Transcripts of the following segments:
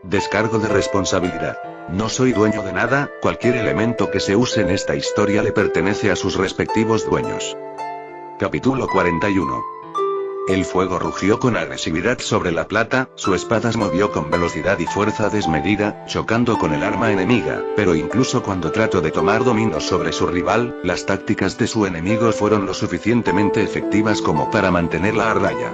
Descargo de responsabilidad. No soy dueño de nada, cualquier elemento que se use en esta historia le pertenece a sus respectivos dueños. Capítulo 41. El fuego rugió con agresividad sobre la plata, su espada se movió con velocidad y fuerza desmedida, chocando con el arma enemiga, pero incluso cuando trató de tomar dominio sobre su rival, las tácticas de su enemigo fueron lo suficientemente efectivas como para mantenerla a raya.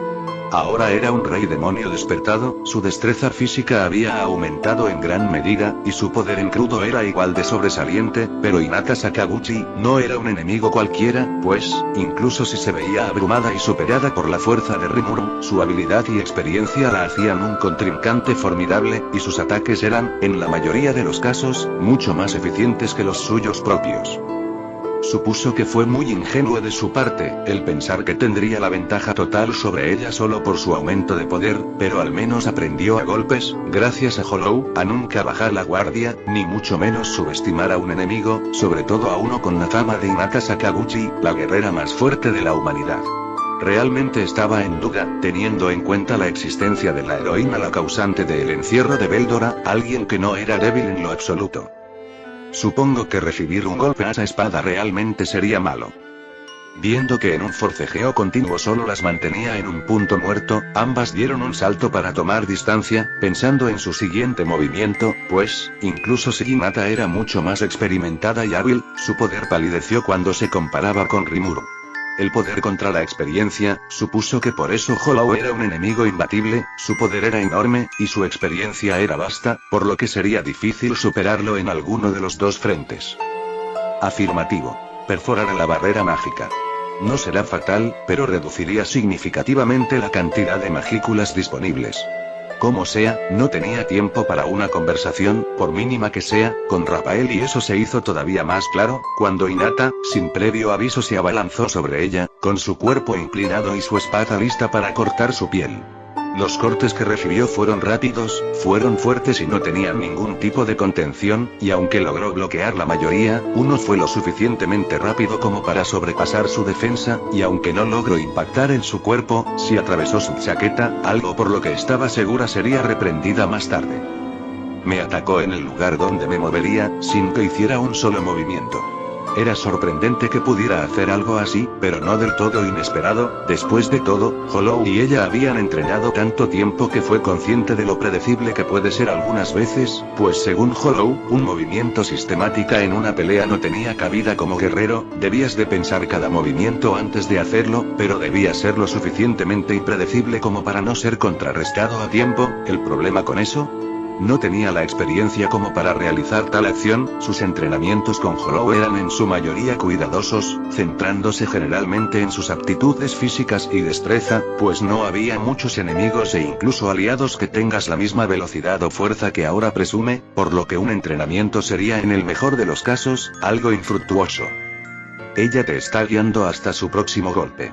Ahora era un rey demonio despertado, su destreza física había aumentado en gran medida, y su poder en crudo era igual de sobresaliente, pero Hinata Sakaguchi no era un enemigo cualquiera, pues, incluso si se veía abrumada y superada por la fuerza de Rimuru, su habilidad y experiencia la hacían un contrincante formidable, y sus ataques eran, en la mayoría de los casos, mucho más eficientes que los suyos propios. Supuso que fue muy ingenuo de su parte, el pensar que tendría la ventaja total sobre ella solo por su aumento de poder, pero al menos aprendió a golpes, gracias a Hollow, a nunca bajar la guardia, ni mucho menos subestimar a un enemigo, sobre todo a uno con la fama de Hinata Sakaguchi, la guerrera más fuerte de la humanidad. Realmente estaba en duda, teniendo en cuenta la existencia de la heroína la causante del encierro de Veldora, alguien que no era débil en lo absoluto. Supongo que recibir un golpe a esa espada realmente sería malo. Viendo que en un forcejeo continuo solo las mantenía en un punto muerto, ambas dieron un salto para tomar distancia, pensando en su siguiente movimiento, pues, incluso si Hinata era mucho más experimentada y hábil, su poder palideció cuando se comparaba con Rimuru. El poder contra la experiencia, supuso que por eso Hollow era un enemigo imbatible, su poder era enorme, y su experiencia era vasta, por lo que sería difícil superarlo en alguno de los dos frentes. Afirmativo. Perforar la barrera mágica. No será fatal, pero reduciría significativamente la cantidad de magículas disponibles. Como sea, no tenía tiempo para una conversación, por mínima que sea, con Raphael, y eso se hizo todavía más claro, cuando Hinata, sin previo aviso, se abalanzó sobre ella, con su cuerpo inclinado y su espada lista para cortar su piel. Los cortes que recibió fueron rápidos, fueron fuertes y no tenían ningún tipo de contención, y aunque logró bloquear la mayoría, uno fue lo suficientemente rápido como para sobrepasar su defensa, y aunque no logró impactar en su cuerpo, sí atravesó su chaqueta, algo por lo que estaba segura sería reprendida más tarde. Me atacó en el lugar donde me movería, sin que hiciera un solo movimiento. Era sorprendente que pudiera hacer algo así, pero no del todo inesperado. Después de todo, Hollow y ella habían entrenado tanto tiempo que fue consciente de lo predecible que puede ser algunas veces, pues según Hollow, un movimiento sistemática en una pelea no tenía cabida como guerrero, debías de pensar cada movimiento antes de hacerlo, pero debía ser lo suficientemente impredecible como para no ser contrarrestado a tiempo. ¿El problema con eso? No tenía la experiencia como para realizar tal acción, sus entrenamientos con Hollow eran en su mayoría cuidadosos, centrándose generalmente en sus aptitudes físicas y destreza, pues no había muchos enemigos e incluso aliados que tengas la misma velocidad o fuerza que ahora presume, por lo que un entrenamiento sería en el mejor de los casos, algo infructuoso. Ella te está guiando hasta su próximo golpe.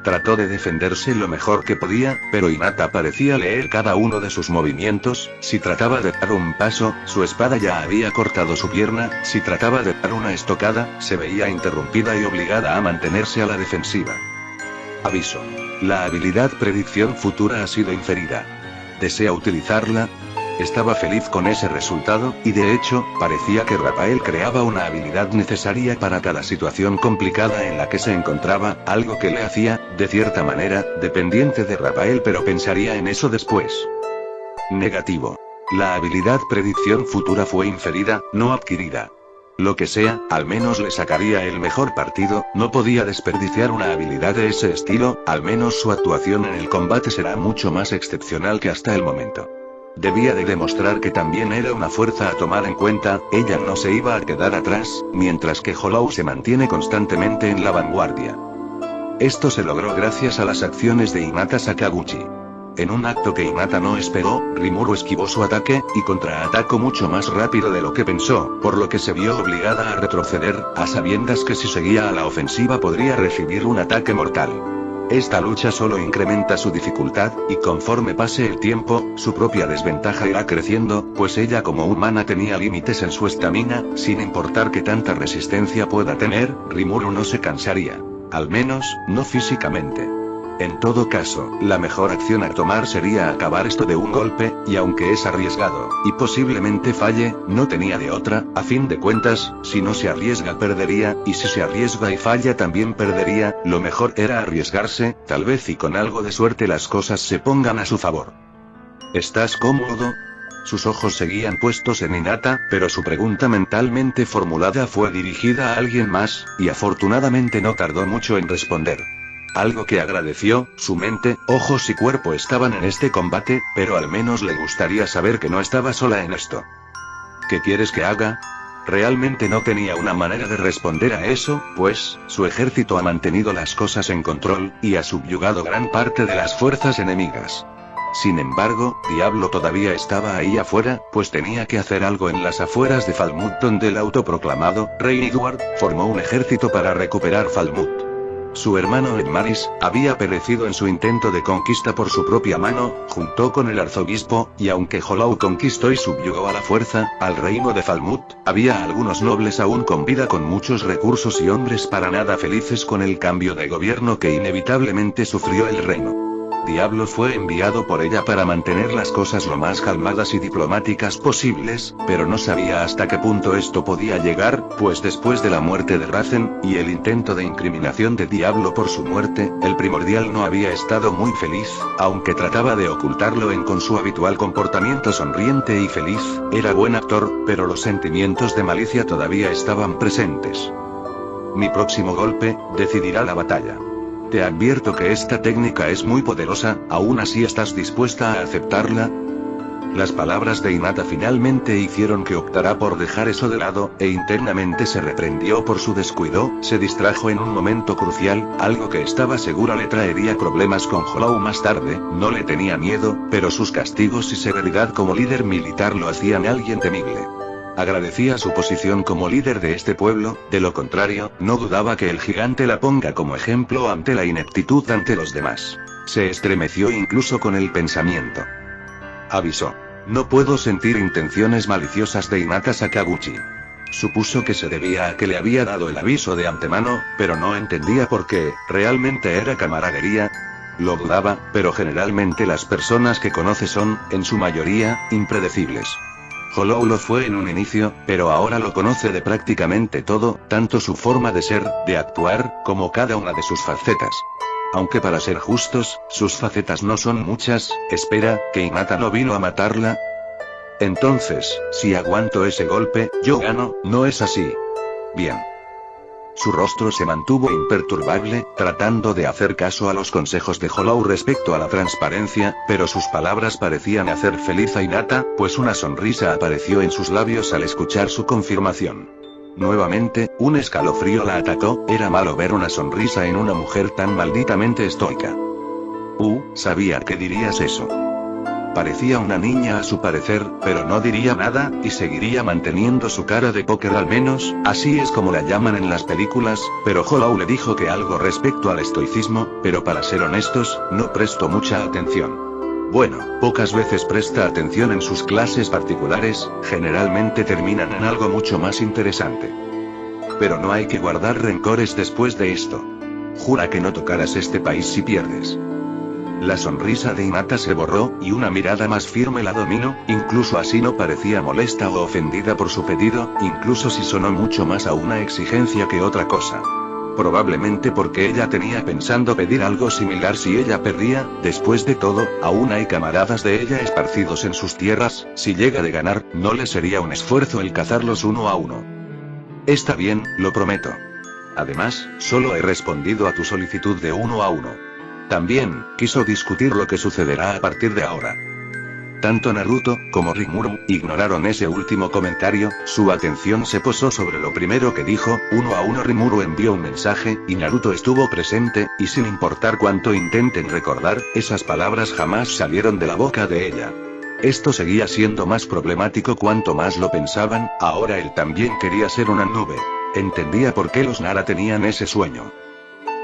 Trató de defenderse lo mejor que podía, pero Hinata parecía leer cada uno de sus movimientos. Si trataba de dar un paso, su espada ya había cortado su pierna; si trataba de dar una estocada, se veía interrumpida y obligada a mantenerse a la defensiva. Aviso. La habilidad Predicción Futura ha sido inferida. ¿Desea utilizarla? Estaba feliz con ese resultado, y de hecho, parecía que Raphael creaba una habilidad necesaria para cada situación complicada en la que se encontraba, algo que le hacía, de cierta manera, dependiente de Raphael, pero pensaría en eso después. Negativo. La habilidad Predicción Futura fue inferida, no adquirida. Lo que sea, al menos le sacaría el mejor partido, no podía desperdiciar una habilidad de ese estilo, al menos su actuación en el combate será mucho más excepcional que hasta el momento. Debía de demostrar que también era una fuerza a tomar en cuenta, ella no se iba a quedar atrás, mientras que Hollow se mantiene constantemente en la vanguardia. Esto se logró gracias a las acciones de Hinata Sakaguchi. En un acto que Hinata no esperó, Rimuru esquivó su ataque, y contraatacó mucho más rápido de lo que pensó, por lo que se vio obligada a retroceder, a sabiendas que si seguía a la ofensiva podría recibir un ataque mortal. Esta lucha solo incrementa su dificultad, y conforme pase el tiempo, su propia desventaja irá creciendo, pues ella como humana tenía límites en su estamina, sin importar que tanta resistencia pueda tener, Rimuru no se cansaría. Al menos, no físicamente. En todo caso, la mejor acción a tomar sería acabar esto de un golpe, y aunque es arriesgado, y posiblemente falle, no tenía de otra. A fin de cuentas, si no se arriesga perdería, y si se arriesga y falla también perdería. Lo mejor era arriesgarse, tal vez y con algo de suerte las cosas se pongan a su favor. ¿Estás cómodo? Sus ojos seguían puestos en Hinata, pero su pregunta mentalmente formulada fue dirigida a alguien más, y afortunadamente no tardó mucho en responder. Algo que agradeció, su mente, ojos y cuerpo estaban en este combate, pero al menos le gustaría saber que no estaba sola en esto. ¿Qué quieres que haga? Realmente no tenía una manera de responder a eso, pues, su ejército ha mantenido las cosas en control, y ha subyugado gran parte de las fuerzas enemigas. Sin embargo, Diablo todavía estaba ahí afuera, pues tenía que hacer algo en las afueras de Falmouth donde el autoproclamado Rey Edward formó un ejército para recuperar Falmouth. Su hermano Edmaris había perecido en su intento de conquista por su propia mano, junto con el arzobispo, y aunque Hollow conquistó y subyugó a la fuerza al reino de Falmouth, había algunos nobles aún con vida con muchos recursos y hombres para nada felices con el cambio de gobierno que inevitablemente sufrió el reino. Diablo fue enviado por ella para mantener las cosas lo más calmadas y diplomáticas posibles, pero no sabía hasta qué punto esto podía llegar, pues después de la muerte de Razen, y el intento de incriminación de Diablo por su muerte, el primordial no había estado muy feliz, aunque trataba de ocultarlo con su habitual comportamiento sonriente y feliz. Era buen actor, pero los sentimientos de malicia todavía estaban presentes. Mi próximo golpe decidirá la batalla. Te advierto que esta técnica es muy poderosa, ¿aún así estás dispuesta a aceptarla? Las palabras de Hinata finalmente hicieron que optara por dejar eso de lado, e internamente se reprendió por su descuido. Se distrajo en un momento crucial, algo que estaba segura le traería problemas con Hollow más tarde. No le tenía miedo, pero sus castigos y severidad como líder militar lo hacían alguien temible. Agradecía su posición como líder de este pueblo, de lo contrario, no dudaba que el gigante la ponga como ejemplo ante la ineptitud ante los demás. Se estremeció incluso con el pensamiento. Avisó. No puedo sentir intenciones maliciosas de Hinata Sakaguchi. Supuso que se debía a que le había dado el aviso de antemano, pero no entendía por qué. ¿Realmente era camaradería? Lo dudaba, pero generalmente las personas que conoce son, en su mayoría, impredecibles. Hollow lo fue en un inicio, pero ahora lo conoce de prácticamente todo, tanto su forma de ser, de actuar, como cada una de sus facetas. Aunque para ser justos, sus facetas no son muchas. Espera, ¿que Hinata no vino a matarla? Entonces, si aguanto ese golpe, yo gano, ¿no es así? Bien. Su rostro se mantuvo imperturbable, tratando de hacer caso a los consejos de Hollow respecto a la transparencia, pero sus palabras parecían hacer feliz a Hinata, pues una sonrisa apareció en sus labios al escuchar su confirmación. Nuevamente, un escalofrío la atacó. Era malo ver una sonrisa en una mujer tan malditamente estoica. Sabía que dirías eso. Parecía una niña a su parecer, pero no diría nada, y seguiría manteniendo su cara de póker, al menos, así es como la llaman en las películas. Pero Hollow le dijo que algo respecto al estoicismo, pero para ser honestos, no prestó mucha atención. Bueno, pocas veces presta atención en sus clases particulares, generalmente terminan en algo mucho más interesante. Pero no hay que guardar rencores después de esto. Jura que no tocarás este país si pierdes. La sonrisa de Hinata se borró, y una mirada más firme la dominó. Incluso así no parecía molesta o ofendida por su pedido, incluso si sonó mucho más a una exigencia que otra cosa. Probablemente porque ella tenía pensando pedir algo similar si ella perdía. Después de todo, aún hay camaradas de ella esparcidos en sus tierras. Si llega de ganar, no le sería un esfuerzo el cazarlos uno a uno. Está bien, lo prometo. Además, solo he respondido a tu solicitud de uno a uno. También, quiso discutir lo que sucederá a partir de ahora. Tanto Naruto, como Rimuru, ignoraron ese último comentario. Su atención se posó sobre lo primero que dijo. Uno a uno Rimuru envió un mensaje, y Naruto estuvo presente, y sin importar cuánto intenten recordar, esas palabras jamás salieron de la boca de ella. Esto seguía siendo más problemático cuanto más lo pensaban. Ahora él también quería ser una nube. Entendía por qué los Nara tenían ese sueño.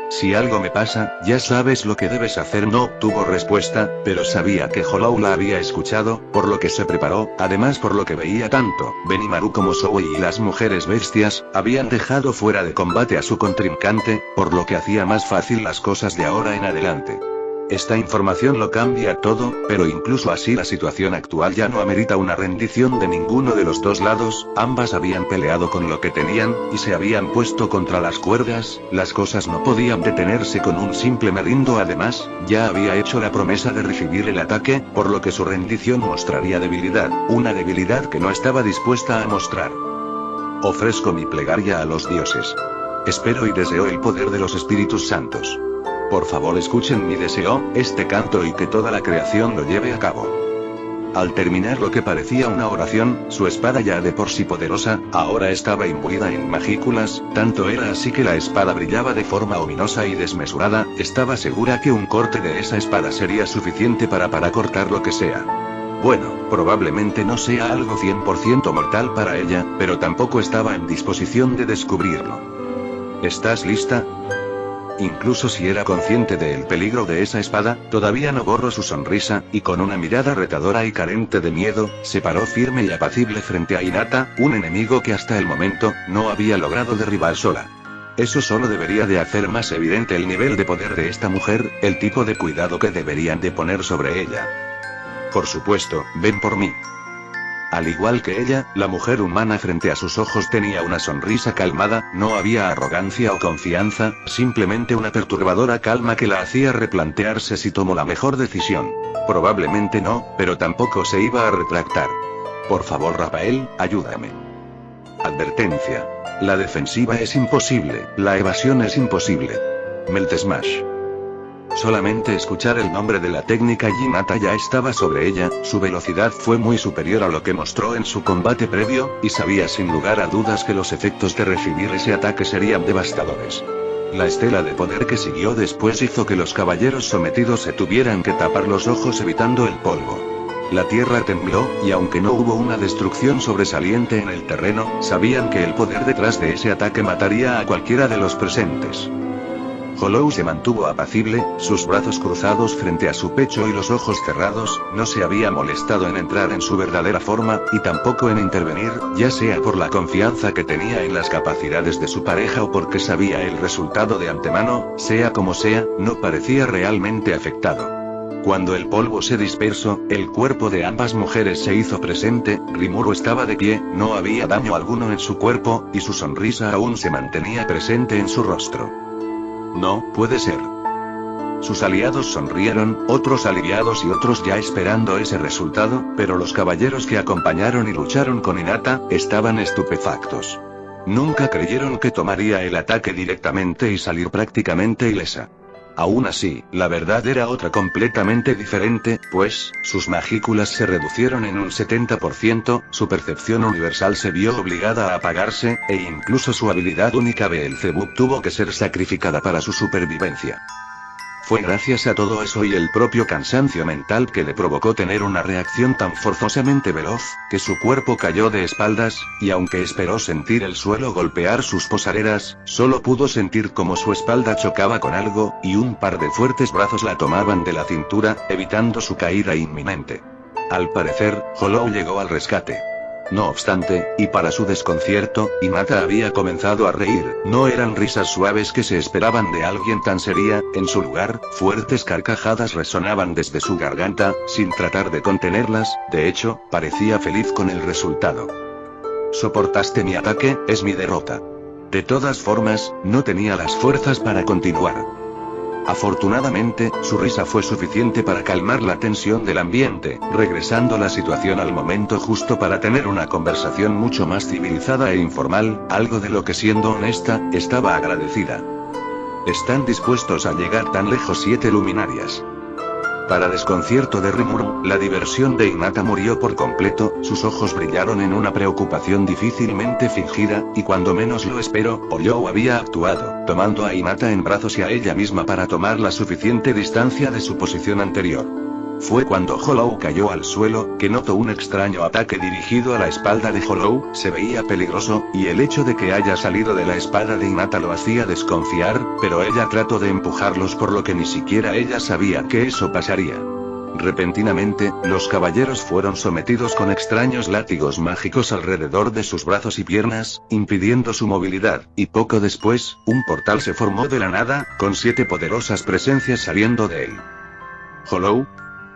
Si algo me pasa, ya sabes lo que debes hacer. No obtuvo respuesta, pero sabía que Hollow la había escuchado, por lo que se preparó. Además, por lo que veía, tanto Benimaru como Zoe y las mujeres bestias habían dejado fuera de combate a su contrincante, por lo que hacía más fácil las cosas de ahora en adelante. Esta información lo cambia todo, pero incluso así la situación actual ya no amerita una rendición de ninguno de los dos lados. Ambas habían peleado con lo que tenían, y se habían puesto contra las cuerdas. Las cosas no podían detenerse con un simple me rindo. Además, ya había hecho la promesa de recibir el ataque, por lo que su rendición mostraría debilidad, una debilidad que no estaba dispuesta a mostrar. Ofrezco mi plegaria a los dioses. Espero y deseo el poder de los espíritus santos. Por favor, escuchen mi deseo, este canto, y que toda la creación lo lleve a cabo. Al terminar lo que parecía una oración, su espada, ya de por sí poderosa, ahora estaba imbuida en magículas. Tanto era así que la espada brillaba de forma ominosa y desmesurada. Estaba segura que un corte de esa espada sería suficiente para cortar lo que sea. Bueno, probablemente no sea algo 100% mortal para ella, pero tampoco estaba en disposición de descubrirlo. ¿Estás lista? Incluso si era consciente del peligro de esa espada, todavía no borró su sonrisa, y con una mirada retadora y carente de miedo, se paró firme y apacible frente a Hinata, un enemigo que hasta el momento no había logrado derribar sola. Eso solo debería de hacer más evidente el nivel de poder de esta mujer, el tipo de cuidado que deberían de poner sobre ella. Por supuesto, ven por mí. Al igual que ella, la mujer humana frente a sus ojos tenía una sonrisa calmada. No había arrogancia o confianza, simplemente una perturbadora calma que la hacía replantearse si tomó la mejor decisión. Probablemente no, pero tampoco se iba a retractar. Por favor, Rafael, ayúdame. Advertencia. La defensiva es imposible, la evasión es imposible. Melt Smash. Solamente escuchar el nombre de la técnica, Hinata ya estaba sobre ella. Su velocidad fue muy superior a lo que mostró en su combate previo, y sabía sin lugar a dudas que los efectos de recibir ese ataque serían devastadores. La estela de poder que siguió después hizo que los caballeros sometidos se tuvieran que tapar los ojos evitando el polvo. La tierra tembló, y aunque no hubo una destrucción sobresaliente en el terreno, sabían que el poder detrás de ese ataque mataría a cualquiera de los presentes. Hollow se mantuvo apacible, sus brazos cruzados frente a su pecho y los ojos cerrados. No se había molestado en entrar en su verdadera forma, y tampoco en intervenir, ya sea por la confianza que tenía en las capacidades de su pareja o porque sabía el resultado de antemano. Sea como sea, no parecía realmente afectado. Cuando el polvo se dispersó, el cuerpo de ambas mujeres se hizo presente. Rimuru estaba de pie, no había daño alguno en su cuerpo, y su sonrisa aún se mantenía presente en su rostro. No, puede ser. Sus aliados sonrieron, otros aliviados y otros ya esperando ese resultado, pero los caballeros que acompañaron y lucharon con Hinata, estaban estupefactos. Nunca creyeron que tomaría el ataque directamente y salir prácticamente ilesa. Aún así, la verdad era otra completamente diferente, pues, sus magículas se reducieron en un 70%, su percepción universal se vio obligada a apagarse, e incluso su habilidad única Beelzebub tuvo que ser sacrificada para su supervivencia. Fue gracias a todo eso y el propio cansancio mental que le provocó tener una reacción tan forzosamente veloz, que su cuerpo cayó de espaldas, y aunque esperó sentir el suelo golpear sus posaderas, solo pudo sentir como su espalda chocaba con algo, y un par de fuertes brazos la tomaban de la cintura, evitando su caída inminente. Al parecer, Hollow llegó al rescate. No obstante, y para su desconcierto, Hinata había comenzado a reír. No eran risas suaves que se esperaban de alguien tan seria. En su lugar, fuertes carcajadas resonaban desde su garganta, sin tratar de contenerlas. De hecho, parecía feliz con el resultado. Soportaste mi ataque, es mi derrota. De todas formas, no tenía las fuerzas para continuar. Afortunadamente, su risa fue suficiente para calmar la tensión del ambiente, regresando la situación al momento justo para tener una conversación mucho más civilizada e informal, algo de lo que, siendo honesta, estaba agradecida. ¿Están dispuestos a llegar tan lejos 7 luminarias? Para desconcierto de Rimuru, la diversión de Hinata murió por completo. Sus ojos brillaron en una preocupación difícilmente fingida, y cuando menos lo esperó, Hollow había actuado, tomando a Hinata en brazos y a ella misma para tomar la suficiente distancia de su posición anterior. Fue cuando Hollow cayó al suelo, que notó un extraño ataque dirigido a la espalda de Hollow, se veía peligroso, y el hecho de que haya salido de la espada de Hinata lo hacía desconfiar, pero ella trató de empujarlos por lo que ni siquiera ella sabía que eso pasaría. Repentinamente, los caballeros fueron sometidos con extraños látigos mágicos alrededor de sus brazos y piernas, impidiendo su movilidad, y poco después, un portal se formó de la nada, con 7 poderosas presencias saliendo de él. ¿Hollow?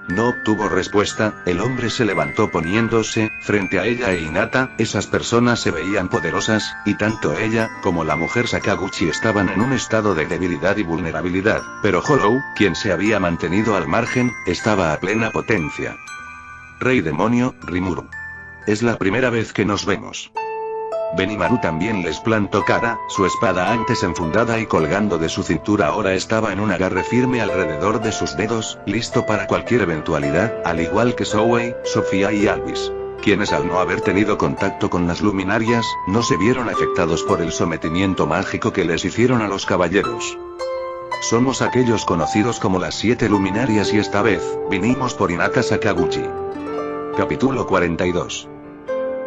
No obtuvo respuesta, el hombre se levantó poniéndose frente a ella e Hinata. Esas personas se veían poderosas, y tanto ella, como la mujer Sakaguchi estaban en un estado de debilidad y vulnerabilidad, pero Hollow, quien se había mantenido al margen, estaba a plena potencia. Rey demonio, Rimuru. Es la primera vez que nos vemos. Benimaru también les plantó cara, su espada antes enfundada y colgando de su cintura ahora estaba en un agarre firme alrededor de sus dedos, listo para cualquier eventualidad, al igual que Souei, Sofía y Alvis, quienes al no haber tenido contacto con las luminarias, no se vieron afectados por el sometimiento mágico que les hicieron a los caballeros. Somos aquellos conocidos como las 7 luminarias y esta vez, vinimos por Hinata Sakaguchi. Capítulo 42.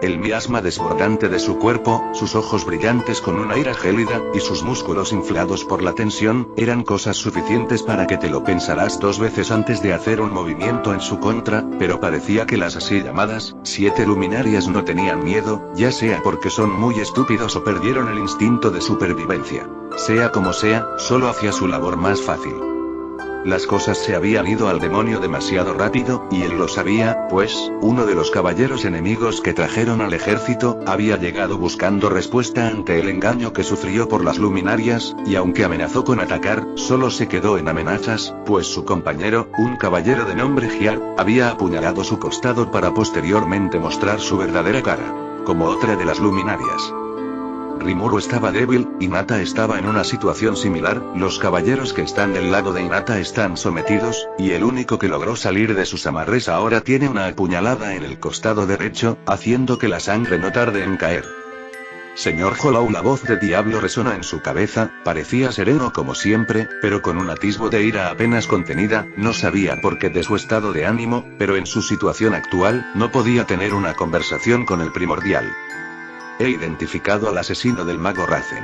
El miasma desbordante de su cuerpo, sus ojos brillantes con una ira gélida, y sus músculos inflados por la tensión, eran cosas suficientes para que te lo pensarás 2 veces antes de hacer un movimiento en su contra, pero parecía que las así llamadas 7 luminarias no tenían miedo, ya sea porque son muy estúpidos o perdieron el instinto de supervivencia. Sea como sea, solo hacía su labor más fácil. Las cosas se habían ido al demonio demasiado rápido, y él lo sabía, pues, uno de los caballeros enemigos que trajeron al ejército, había llegado buscando respuesta ante el engaño que sufrió por las luminarias, y aunque amenazó con atacar, solo se quedó en amenazas, pues su compañero, un caballero de nombre Giar, había apuñalado su costado para posteriormente mostrar su verdadera cara, como otra de las luminarias. Rimuru estaba débil, Hinata estaba en una situación similar, los caballeros que están del lado de Hinata están sometidos, y el único que logró salir de sus amarres ahora tiene una apuñalada en el costado derecho, haciendo que la sangre no tarde en caer. Señor Hollow, la voz de Diablo resonó en su cabeza, parecía sereno como siempre, pero con un atisbo de ira apenas contenida, no sabía por qué de su estado de ánimo, pero en su situación actual, no podía tener una conversación con el primordial. He identificado al asesino del mago Razen.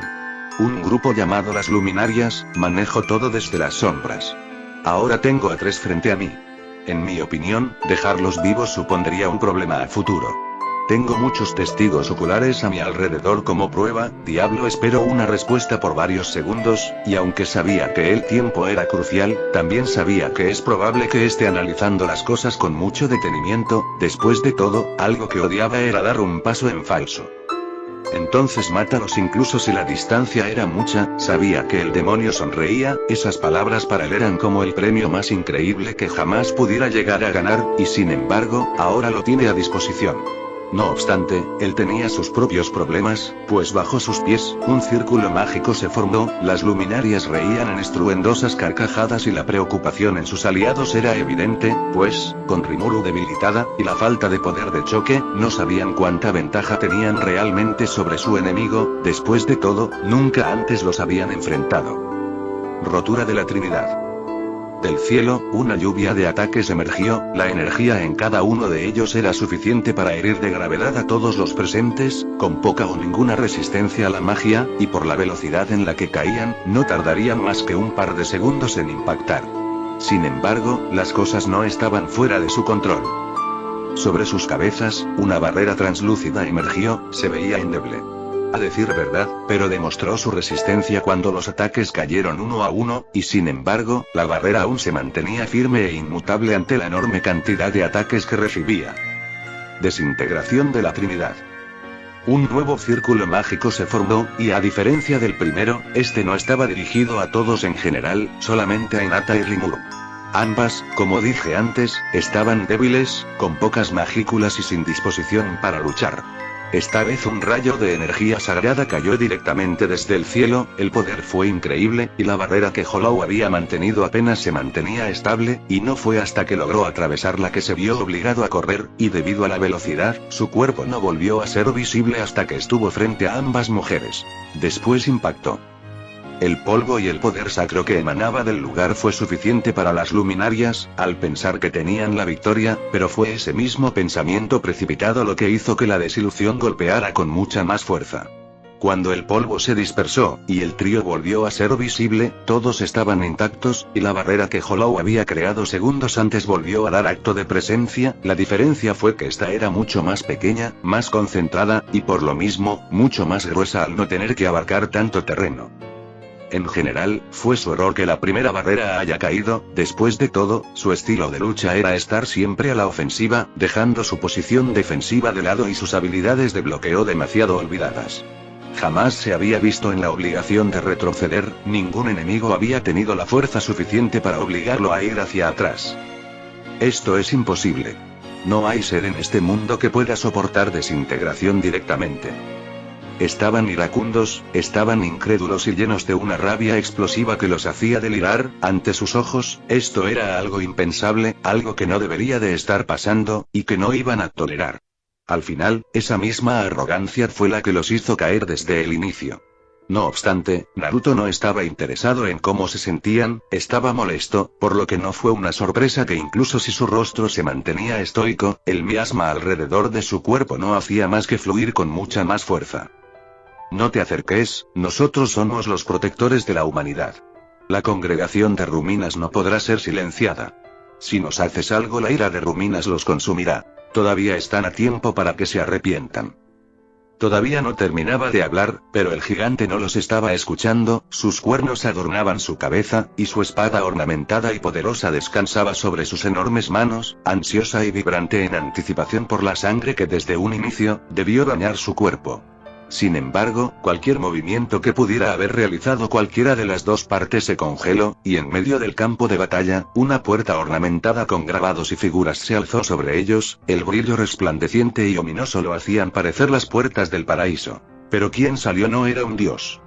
Un grupo llamado las Luminarias, manejo todo desde las sombras. Ahora tengo a 3 frente a mí. En mi opinión, dejarlos vivos supondría un problema a futuro. Tengo muchos testigos oculares a mi alrededor como prueba. Diablo esperó una respuesta por varios segundos, y aunque sabía que el tiempo era crucial, también sabía que es probable que esté analizando las cosas con mucho detenimiento. Después de todo, algo que odiaba era dar un paso en falso. Entonces mátalos incluso si la distancia era mucha. Sabía que el demonio sonreía, esas palabras para él eran como el premio más increíble que jamás pudiera llegar a ganar, y sin embargo, ahora lo tiene a disposición. No obstante, él tenía sus propios problemas, pues bajo sus pies, un círculo mágico se formó, las luminarias reían en estruendosas carcajadas y la preocupación en sus aliados era evidente, pues, con Rimuru debilitada, y la falta de poder de choque, no sabían cuánta ventaja tenían realmente sobre su enemigo. Después de todo, nunca antes los habían enfrentado. Rotura de la Trinidad. Del cielo, una lluvia de ataques emergió, la energía en cada uno de ellos era suficiente para herir de gravedad a todos los presentes, con poca o ninguna resistencia a la magia, y por la velocidad en la que caían, no tardarían más que un par de segundos en impactar. Sin embargo, las cosas no estaban fuera de su control. Sobre sus cabezas, una barrera translúcida emergió, se veía endeble. A decir verdad, pero demostró su resistencia cuando los ataques cayeron uno a uno, y sin embargo, la barrera aún se mantenía firme e inmutable ante la enorme cantidad de ataques que recibía. Desintegración de la Trinidad. Un nuevo círculo mágico se formó, y a diferencia del primero, este no estaba dirigido a todos en general, solamente a Hinata y Rimuru. Ambas, como dije antes, estaban débiles, con pocas magículas y sin disposición para luchar. Esta vez un rayo de energía sagrada cayó directamente desde el cielo, el poder fue increíble, y la barrera que Hollow había mantenido apenas se mantenía estable, y no fue hasta que logró atravesarla que se vio obligado a correr, y debido a la velocidad, su cuerpo no volvió a ser visible hasta que estuvo frente a ambas mujeres. Después impactó. El polvo y el poder sacro que emanaba del lugar fue suficiente para las luminarias, al pensar que tenían la victoria, pero fue ese mismo pensamiento precipitado lo que hizo que la desilusión golpeara con mucha más fuerza. Cuando el polvo se dispersó, y el trío volvió a ser visible, todos estaban intactos, y la barrera que Hollow había creado segundos antes volvió a dar acto de presencia. La diferencia fue que esta era mucho más pequeña, más concentrada, y por lo mismo, mucho más gruesa al no tener que abarcar tanto terreno. En general, fue su error que la primera barrera haya caído. Después de todo, su estilo de lucha era estar siempre a la ofensiva, dejando su posición defensiva de lado y sus habilidades de bloqueo demasiado olvidadas. Jamás se había visto en la obligación de retroceder, ningún enemigo había tenido la fuerza suficiente para obligarlo a ir hacia atrás. Esto es imposible. No hay ser en este mundo que pueda soportar desintegración directamente. Estaban iracundos, estaban incrédulos y llenos de una rabia explosiva que los hacía delirar. Ante sus ojos, esto era algo impensable, algo que no debería de estar pasando, y que no iban a tolerar. Al final, esa misma arrogancia fue la que los hizo caer desde el inicio. No obstante, Naruto no estaba interesado en cómo se sentían, estaba molesto, por lo que no fue una sorpresa que incluso si su rostro se mantenía estoico, el miasma alrededor de su cuerpo no hacía más que fluir con mucha más fuerza. No te acerques, nosotros somos los protectores de la humanidad. La congregación de Ruminas no podrá ser silenciada. Si nos haces algo, la ira de Ruminas los consumirá. Todavía están a tiempo para que se arrepientan. Todavía no terminaba de hablar, pero el gigante no los estaba escuchando. Sus cuernos adornaban su cabeza, y su espada ornamentada y poderosa descansaba sobre sus enormes manos, ansiosa y vibrante en anticipación por la sangre que desde un inicio, debió dañar su cuerpo. Sin embargo, cualquier movimiento que pudiera haber realizado cualquiera de las dos partes se congeló, y en medio del campo de batalla, una puerta ornamentada con grabados y figuras se alzó sobre ellos. El brillo resplandeciente y ominoso lo hacían parecer las puertas del paraíso. Pero quien salió no era un dios.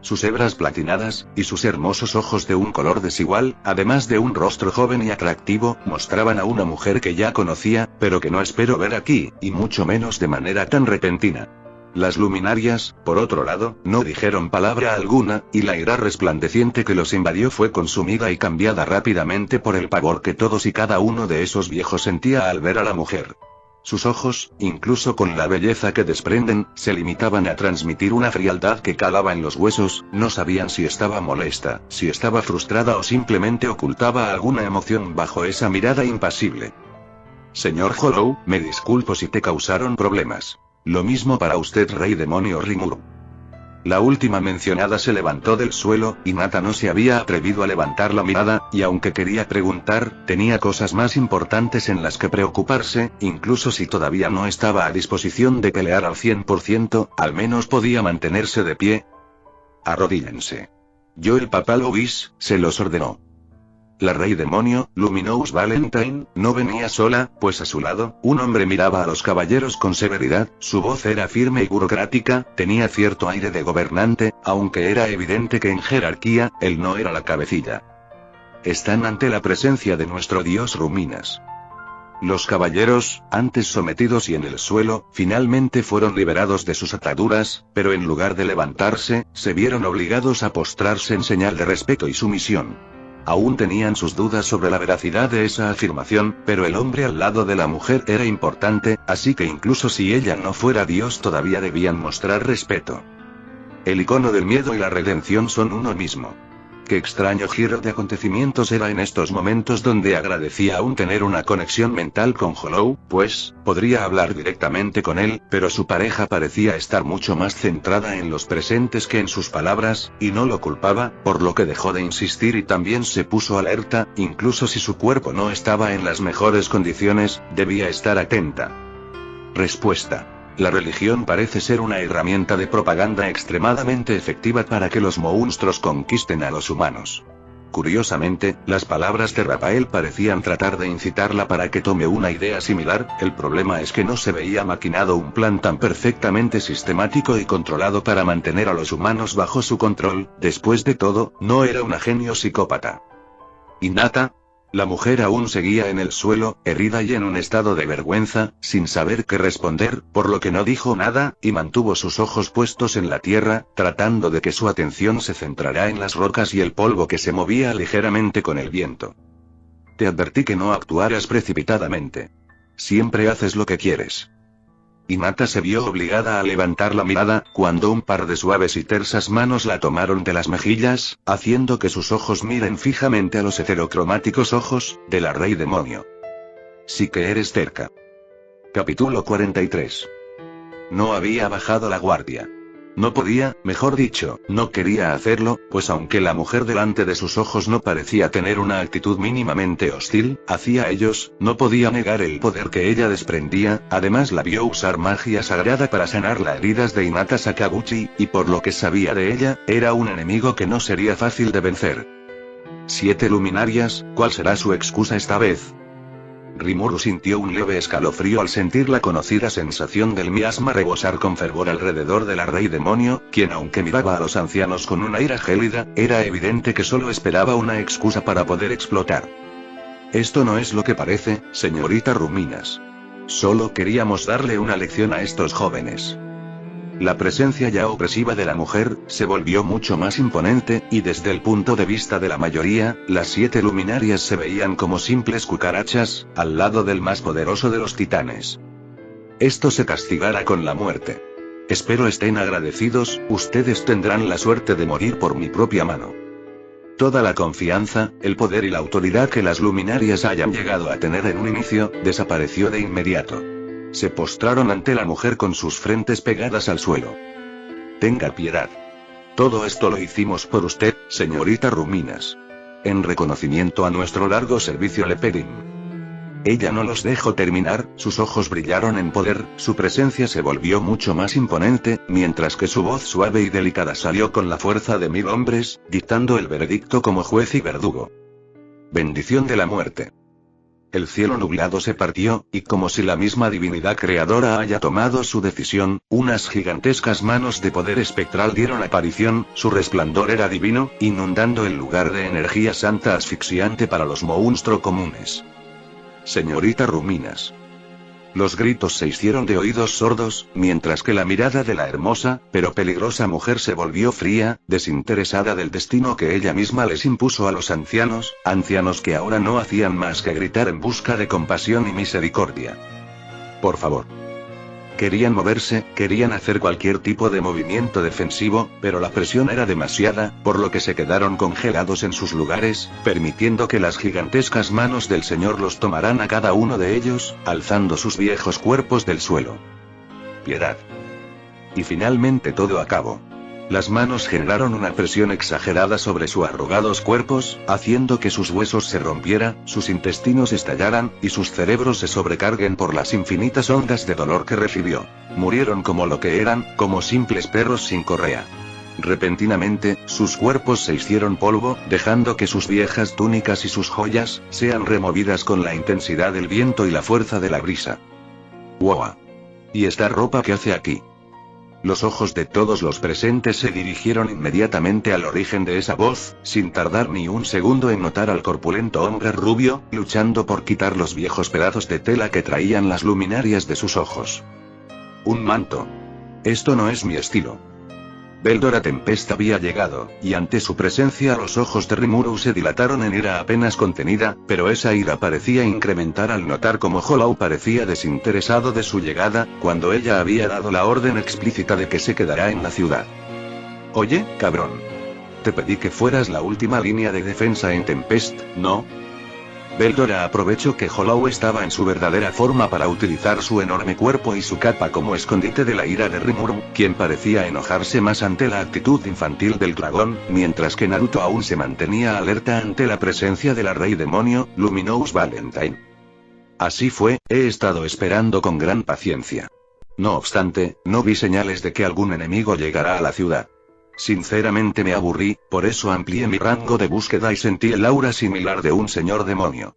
Sus hebras platinadas, y sus hermosos ojos de un color desigual, además de un rostro joven y atractivo, mostraban a una mujer que ya conocía, pero que no espero ver aquí, y mucho menos de manera tan repentina. Las luminarias, por otro lado, no dijeron palabra alguna, y la ira resplandeciente que los invadió fue consumida y cambiada rápidamente por el pavor que todos y cada uno de esos viejos sentía al ver a la mujer. Sus ojos, incluso con la belleza que desprenden, se limitaban a transmitir una frialdad que calaba en los huesos. No sabían si estaba molesta, si estaba frustrada o simplemente ocultaba alguna emoción bajo esa mirada impasible. Señor Hollow, me disculpo si te causaron problemas. Lo mismo para usted, Rey Demonio Rimuru. La última mencionada se levantó del suelo, y Nata no se había atrevido a levantar la mirada, y aunque quería preguntar, tenía cosas más importantes en las que preocuparse. Incluso si todavía no estaba a disposición de pelear al 100%, al menos podía mantenerse de pie. Arrodíllense. Yo, el Papá Louis, se los ordenó. La Rey Demonio, Luminous Valentine, no venía sola, pues a su lado, un hombre miraba a los caballeros con severidad. Su voz era firme y burocrática, tenía cierto aire de gobernante, aunque era evidente que en jerarquía, él no era la cabecilla. Están ante la presencia de nuestro dios Ruminas. Los caballeros, antes sometidos y en el suelo, finalmente fueron liberados de sus ataduras, pero en lugar de levantarse, se vieron obligados a postrarse en señal de respeto y sumisión. Aún tenían sus dudas sobre la veracidad de esa afirmación, pero el hombre al lado de la mujer era importante, así que incluso si ella no fuera Dios todavía debían mostrar respeto. El icono del miedo y la redención son uno mismo. Qué extraño giro de acontecimientos era en estos momentos donde agradecía aún tener una conexión mental con Hollow, pues, podría hablar directamente con él, pero su pareja parecía estar mucho más centrada en los presentes que en sus palabras, y no lo culpaba, por lo que dejó de insistir y también se puso alerta. Incluso si su cuerpo no estaba en las mejores condiciones, debía estar atenta. Respuesta. La religión parece ser una herramienta de propaganda extremadamente efectiva para que los monstruos conquisten a los humanos. Curiosamente, las palabras de Raphael parecían tratar de incitarla para que tome una idea similar. El problema es que no se veía maquinado un plan tan perfectamente sistemático y controlado para mantener a los humanos bajo su control. Después de todo, no era una genio psicópata. ¿Y Nata? La mujer aún seguía en el suelo, herida y en un estado de vergüenza, sin saber qué responder, por lo que no dijo nada, y mantuvo sus ojos puestos en la tierra, tratando de que su atención se centrara en las rocas y el polvo que se movía ligeramente con el viento. Te advertí que no actuaras precipitadamente. Siempre haces lo que quieres. Hinata se vio obligada a levantar la mirada, cuando un par de suaves y tersas manos la tomaron de las mejillas, haciendo que sus ojos miren fijamente a los heterocromáticos ojos de la Rey Demonio. Sí que eres terca. Capítulo 43. No había bajado la guardia. No podía, mejor dicho, no quería hacerlo, pues aunque la mujer delante de sus ojos no parecía tener una actitud mínimamente hostil hacia ellos, no podía negar el poder que ella desprendía. Además la vio usar magia sagrada para sanar las heridas de Hinata Sakaguchi, y por lo que sabía de ella, era un enemigo que no sería fácil de vencer. 7 luminarias, ¿cuál será su excusa esta vez? Rimuru sintió un leve escalofrío al sentir la conocida sensación del miasma rebosar con fervor alrededor de la Rey Demonio, quien aunque miraba a los ancianos con una ira gélida, era evidente que solo esperaba una excusa para poder explotar. Esto no es lo que parece, señorita Ruminas. Solo queríamos darle una lección a estos jóvenes. La presencia ya opresiva de la mujer se volvió mucho más imponente, y desde el punto de vista de la mayoría, las 7 luminarias se veían como simples cucarachas, al lado del más poderoso de los titanes. Esto se castigará con la muerte. Espero estén agradecidos, ustedes tendrán la suerte de morir por mi propia mano. Toda la confianza, el poder y la autoridad que las luminarias hayan llegado a tener en un inicio, desapareció de inmediato. Se postraron ante la mujer con sus frentes pegadas al suelo. Tenga piedad. Todo esto lo hicimos por usted, señorita Ruminas. En reconocimiento a nuestro largo servicio le pedimos. Ella no los dejó terminar, sus ojos brillaron en poder, su presencia se volvió mucho más imponente, mientras que su voz suave y delicada salió con la fuerza de 1000 hombres, dictando el veredicto como juez y verdugo. Bendición de la muerte. El cielo nublado se partió, y como si la misma divinidad creadora haya tomado su decisión, unas gigantescas manos de poder espectral dieron aparición, su resplandor era divino, inundando el lugar de energía santa asfixiante para los monstruos comunes. Señorita Ruminas. Los gritos se hicieron de oídos sordos, mientras que la mirada de la hermosa, pero peligrosa mujer se volvió fría, desinteresada del destino que ella misma les impuso a los ancianos que ahora no hacían más que gritar en busca de compasión y misericordia. Por favor. Querían moverse, querían hacer cualquier tipo de movimiento defensivo, pero la presión era demasiada, por lo que se quedaron congelados en sus lugares, permitiendo que las gigantescas manos del Señor los tomaran a cada uno de ellos, alzando sus viejos cuerpos del suelo. Piedad. Y finalmente todo acabó. Las manos generaron una presión exagerada sobre sus arrugados cuerpos, haciendo que sus huesos se rompieran, sus intestinos estallaran, y sus cerebros se sobrecarguen por las infinitas ondas de dolor que recibió. Murieron como lo que eran, como simples perros sin correa. Repentinamente, sus cuerpos se hicieron polvo, dejando que sus viejas túnicas y sus joyas sean removidas con la intensidad del viento y la fuerza de la brisa. ¡Wow! ¿Y esta ropa qué hace aquí? Los ojos de todos los presentes se dirigieron inmediatamente al origen de esa voz, sin tardar ni un segundo en notar al corpulento hombre rubio, luchando por quitar los viejos pedazos de tela que traían las luminarias de sus ojos. Un manto. Esto no es mi estilo. Veldora Tempest había llegado, y ante su presencia los ojos de Rimuru se dilataron en ira apenas contenida, pero esa ira parecía incrementar al notar cómo Hollow parecía desinteresado de su llegada, cuando ella había dado la orden explícita de que se quedará en la ciudad. Oye, cabrón. Te pedí que fueras la última línea de defensa en Tempest, ¿no? Veldora aprovechó que Hollow estaba en su verdadera forma para utilizar su enorme cuerpo y su capa como escondite de la ira de Rimuru, quien parecía enojarse más ante la actitud infantil del dragón, mientras que Naruto aún se mantenía alerta ante la presencia de la Rey Demonio, Luminous Valentine. Así fue, he estado esperando con gran paciencia. No obstante, no vi señales de que algún enemigo llegara a la ciudad. Sinceramente me aburrí, por eso amplié mi rango de búsqueda y sentí el aura similar de un señor demonio.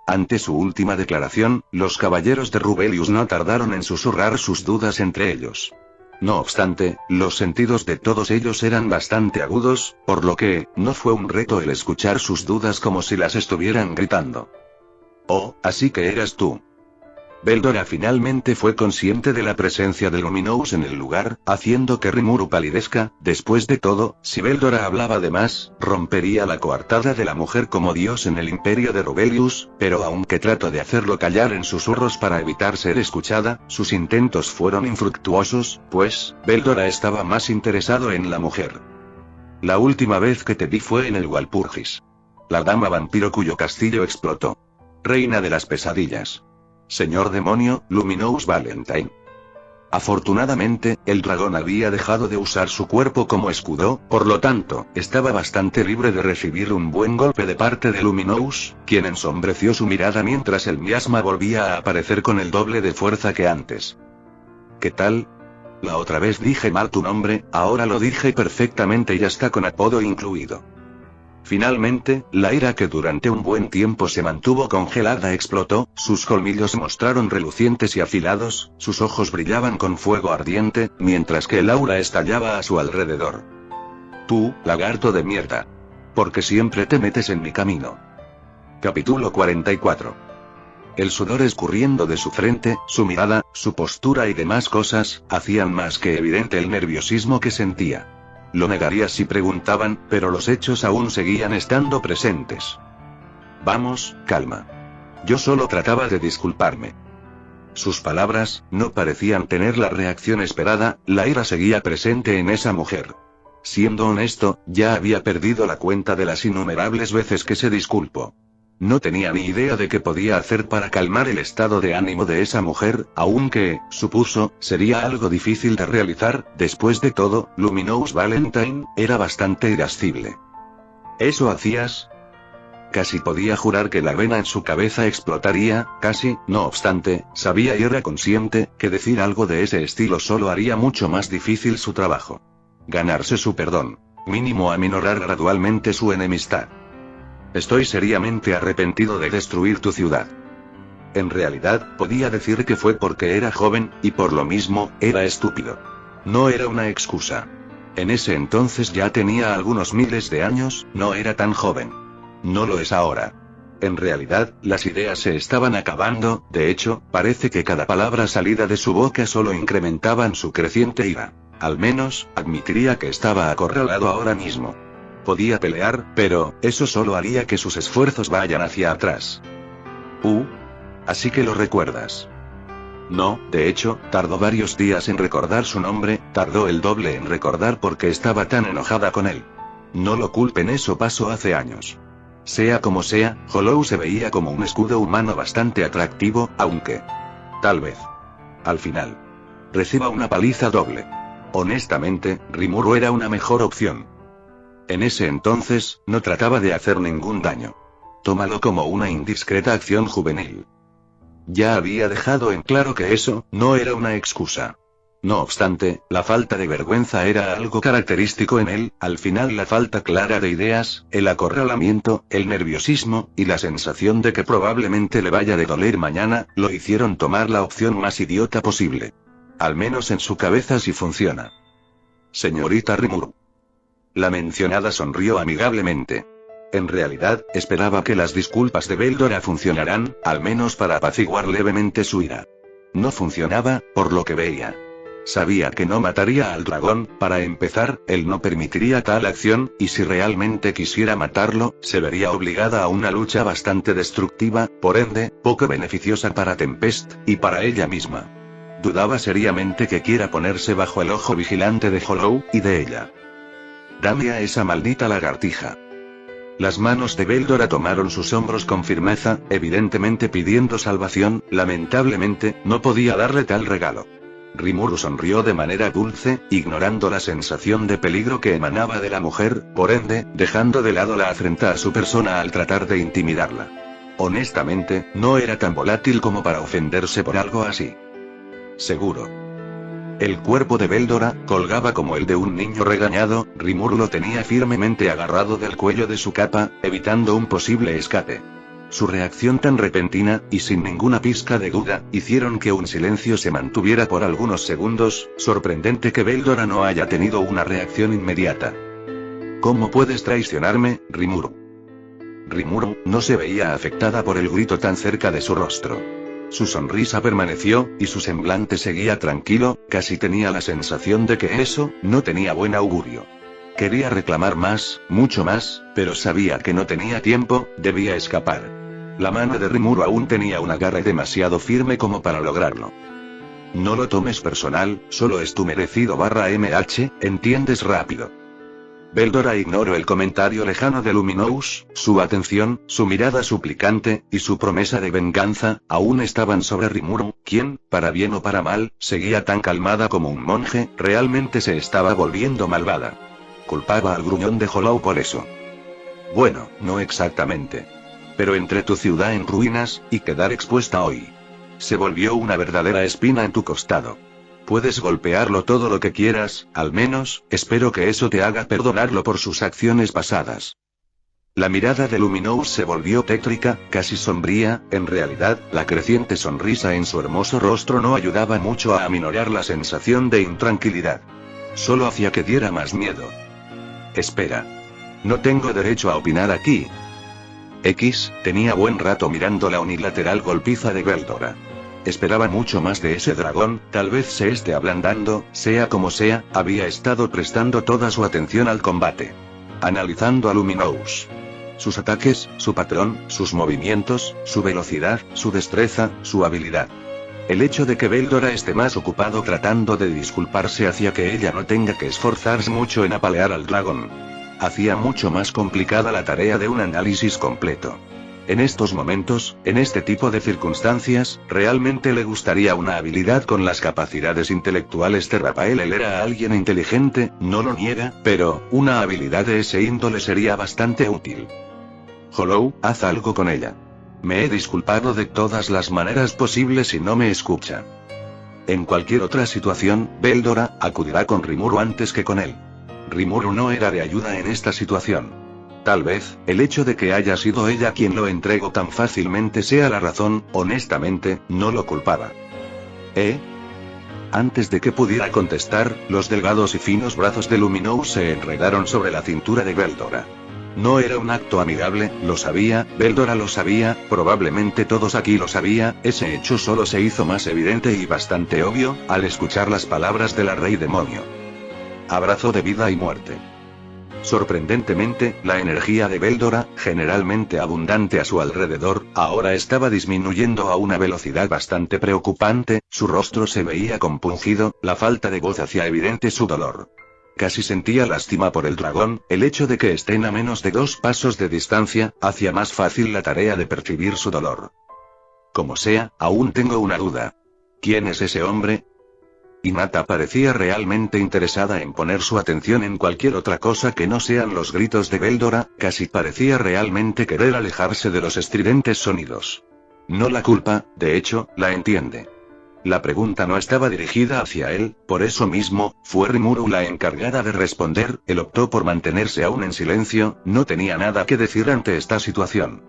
Ante su última declaración, los caballeros de Rubelius no tardaron en susurrar sus dudas entre ellos. No obstante, los sentidos de todos ellos eran bastante agudos, por lo que, no fue un reto el escuchar sus dudas como si las estuvieran gritando. Oh, así que eras tú. Veldora finalmente fue consciente de la presencia de Luminous en el lugar, haciendo que Rimuru palidezca. Después de todo, si Veldora hablaba de más, rompería la coartada de la mujer como dios en el imperio de Rubelius, pero aunque trató de hacerlo callar en susurros para evitar ser escuchada, sus intentos fueron infructuosos, pues, Veldora estaba más interesado en la mujer. La última vez que te vi fue en el Walpurgis. La dama vampiro cuyo castillo explotó. Reina de las pesadillas. Señor demonio, Luminous Valentine. Afortunadamente, el dragón había dejado de usar su cuerpo como escudo, por lo tanto, estaba bastante libre de recibir un buen golpe de parte de Luminous, quien ensombreció su mirada mientras el miasma volvía a aparecer con el doble de fuerza que antes. ¿Qué tal? La otra vez dije mal tu nombre, ahora lo dije perfectamente y hasta con apodo incluido. Finalmente, la ira que durante un buen tiempo se mantuvo congelada explotó, sus colmillos mostraron relucientes y afilados, sus ojos brillaban con fuego ardiente, mientras que el aura estallaba a su alrededor. Tú, lagarto de mierda. Porque siempre te metes en mi camino. Capítulo 44. El sudor escurriendo de su frente, su mirada, su postura y demás cosas, hacían más que evidente el nerviosismo que sentía. Lo negaría si preguntaban, pero los hechos aún seguían estando presentes. Vamos, calma. Yo solo trataba de disculparme. Sus palabras no parecían tener la reacción esperada, la ira seguía presente en esa mujer. Siendo honesto, ya había perdido la cuenta de las innumerables veces que se disculpó. No tenía ni idea de qué podía hacer para calmar el estado de ánimo de esa mujer, aunque, supuso, sería algo difícil de realizar. Después de todo, Luminous Valentine era bastante irascible. ¿Eso hacías? Casi podía jurar que la vena en su cabeza explotaría, casi. No obstante, sabía y era consciente, que decir algo de ese estilo solo haría mucho más difícil su trabajo. Ganarse su perdón. Mínimo aminorar gradualmente su enemistad. Estoy seriamente arrepentido de destruir tu ciudad. En realidad, podía decir que fue porque era joven, y por lo mismo, era estúpido. No era una excusa. En ese entonces ya tenía algunos miles de años, no era tan joven. No lo es ahora. En realidad, las ideas se estaban acabando, de hecho, parece que cada palabra salida de su boca solo incrementaban su creciente ira. Al menos, admitiría que estaba acorralado ahora mismo. Podía pelear, pero, eso solo haría que sus esfuerzos vayan hacia atrás. Así que lo recuerdas. No, de hecho, tardó varios días en recordar su nombre, tardó el doble en recordar por qué estaba tan enojada con él. No lo culpen, eso pasó hace años. Sea como sea, Hollow se veía como un escudo humano bastante atractivo, aunque... tal vez. Al final. Reciba una paliza doble. Honestamente, Rimuru era una mejor opción. En ese entonces, no trataba de hacer ningún daño. Tómalo como una indiscreta acción juvenil. Ya había dejado en claro que eso, no era una excusa. No obstante, la falta de vergüenza era algo característico en él. Al final la falta clara de ideas, el acorralamiento, el nerviosismo, y la sensación de que probablemente le vaya de doler mañana, lo hicieron tomar la opción más idiota posible. Al menos en su cabeza sí funciona. Señorita Rimuru. La mencionada sonrió amigablemente. En realidad, esperaba que las disculpas de Veldora funcionaran, al menos para apaciguar levemente su ira. No funcionaba, por lo que veía. Sabía que no mataría al dragón, para empezar, él no permitiría tal acción, y si realmente quisiera matarlo, se vería obligada a una lucha bastante destructiva, por ende, poco beneficiosa para Tempest, y para ella misma. Dudaba seriamente que quiera ponerse bajo el ojo vigilante de Hollow, y de ella. Dame a esa maldita lagartija. Las manos de Veldora tomaron sus hombros con firmeza, evidentemente pidiendo salvación. Lamentablemente, no podía darle tal regalo. Rimuru sonrió de manera dulce, ignorando la sensación de peligro que emanaba de la mujer, por ende, dejando de lado la afrenta a su persona al tratar de intimidarla. Honestamente, no era tan volátil como para ofenderse por algo así. Seguro. El cuerpo de Veldora colgaba como el de un niño regañado. Rimuru lo tenía firmemente agarrado del cuello de su capa, evitando un posible escape. Su reacción tan repentina, y sin ninguna pizca de duda, hicieron que un silencio se mantuviera por algunos segundos. Sorprendente que Veldora no haya tenido una reacción inmediata. ¿Cómo puedes traicionarme, Rimuru? Rimuru no se veía afectada por el grito tan cerca de su rostro. Su sonrisa permaneció, y su semblante seguía tranquilo, casi tenía la sensación de que eso no tenía buen augurio. Quería reclamar más, mucho más, pero sabía que no tenía tiempo, debía escapar. La mano de Rimuru aún tenía un agarre demasiado firme como para lograrlo. No lo tomes personal, solo es tu merecido /MH, entiendes rápido. Veldora ignoró el comentario lejano de Luminous. Su atención, su mirada suplicante, y su promesa de venganza, aún estaban sobre Rimuru, quien, para bien o para mal, seguía tan calmada como un monje. Realmente se estaba volviendo malvada. Culpaba al gruñón de Hollow por eso. Bueno, no exactamente. Pero entre tu ciudad en ruinas, y quedar expuesta hoy. Se volvió una verdadera espina en tu costado. Puedes golpearlo todo lo que quieras, al menos, espero que eso te haga perdonarlo por sus acciones pasadas. La mirada de Luminous se volvió tétrica, casi sombría. En realidad, la creciente sonrisa en su hermoso rostro no ayudaba mucho a aminorar la sensación de intranquilidad. Solo hacía que diera más miedo. Espera. No tengo derecho a opinar aquí. Tenía buen rato mirando la unilateral golpiza de Veldora. Esperaba mucho más de ese dragón, tal vez se esté ablandando. Sea como sea, había estado prestando toda su atención al combate. Analizando a Luminous. Sus ataques, su patrón, sus movimientos, su velocidad, su destreza, su habilidad. El hecho de que Veldora esté más ocupado tratando de disculparse hacía que ella no tenga que esforzarse mucho en apalear al dragón. Hacía mucho más complicada la tarea de un análisis completo. En estos momentos, en este tipo de circunstancias, realmente le gustaría una habilidad con las capacidades intelectuales de Raphael. Él era alguien inteligente, no lo niega, pero una habilidad de ese índole sería bastante útil. Hollow, haz algo con ella. Me he disculpado de todas las maneras posibles y no me escucha. En cualquier otra situación, Veldora acudirá con Rimuru antes que con él. Rimuru no era de ayuda en esta situación. Tal vez, el hecho de que haya sido ella quien lo entregó tan fácilmente sea la razón. Honestamente, no lo culpaba. Antes de que pudiera contestar, los delgados y finos brazos de Luminous se enredaron sobre la cintura de Veldora. No era un acto amigable, lo sabía, Veldora lo sabía, probablemente todos aquí lo sabía. Ese hecho solo se hizo más evidente y bastante obvio, al escuchar las palabras de la Rey Demonio. Abrazo de vida y muerte. Sorprendentemente, la energía de Veldora, generalmente abundante a su alrededor, ahora estaba disminuyendo a una velocidad bastante preocupante. Su rostro se veía compungido, la falta de voz hacía evidente su dolor. Casi sentía lástima por el dragón. El hecho de que estén a menos de 2 pasos de distancia, hacía más fácil la tarea de percibir su dolor. Como sea, aún tengo una duda. ¿Quién es ese hombre? Hinata parecía realmente interesada en poner su atención en cualquier otra cosa que no sean los gritos de Veldora, casi parecía realmente querer alejarse de los estridentes sonidos. No la culpa, de hecho, la entiende. La pregunta no estaba dirigida hacia él, por eso mismo, fue Rimuru la encargada de responder. Él optó por mantenerse aún en silencio, no tenía nada que decir ante esta situación.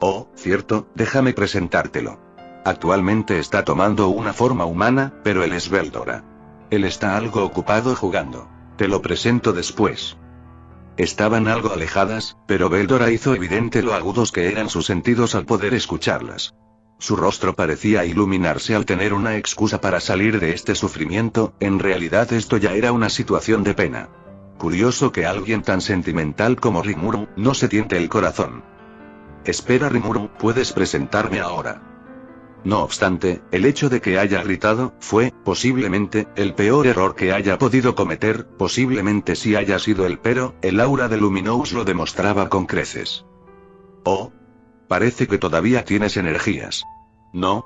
Oh, cierto, déjame presentártelo. Actualmente está tomando una forma humana, pero él es Veldora. Él está algo ocupado jugando. Te lo presento después. Estaban algo alejadas, pero Veldora hizo evidente lo agudos que eran sus sentidos al poder escucharlas. Su rostro parecía iluminarse al tener una excusa para salir de este sufrimiento. En realidad esto ya era una situación de pena. Curioso que alguien tan sentimental como Rimuru no se tiente el corazón. Espera Rimuru, ¿puedes presentarme ahora? No obstante, el hecho de que haya gritado, fue, posiblemente, el peor error que haya podido cometer. Posiblemente sí haya sido pero, el aura de Luminous lo demostraba con creces. Oh. Parece que todavía tienes energías. ¿No?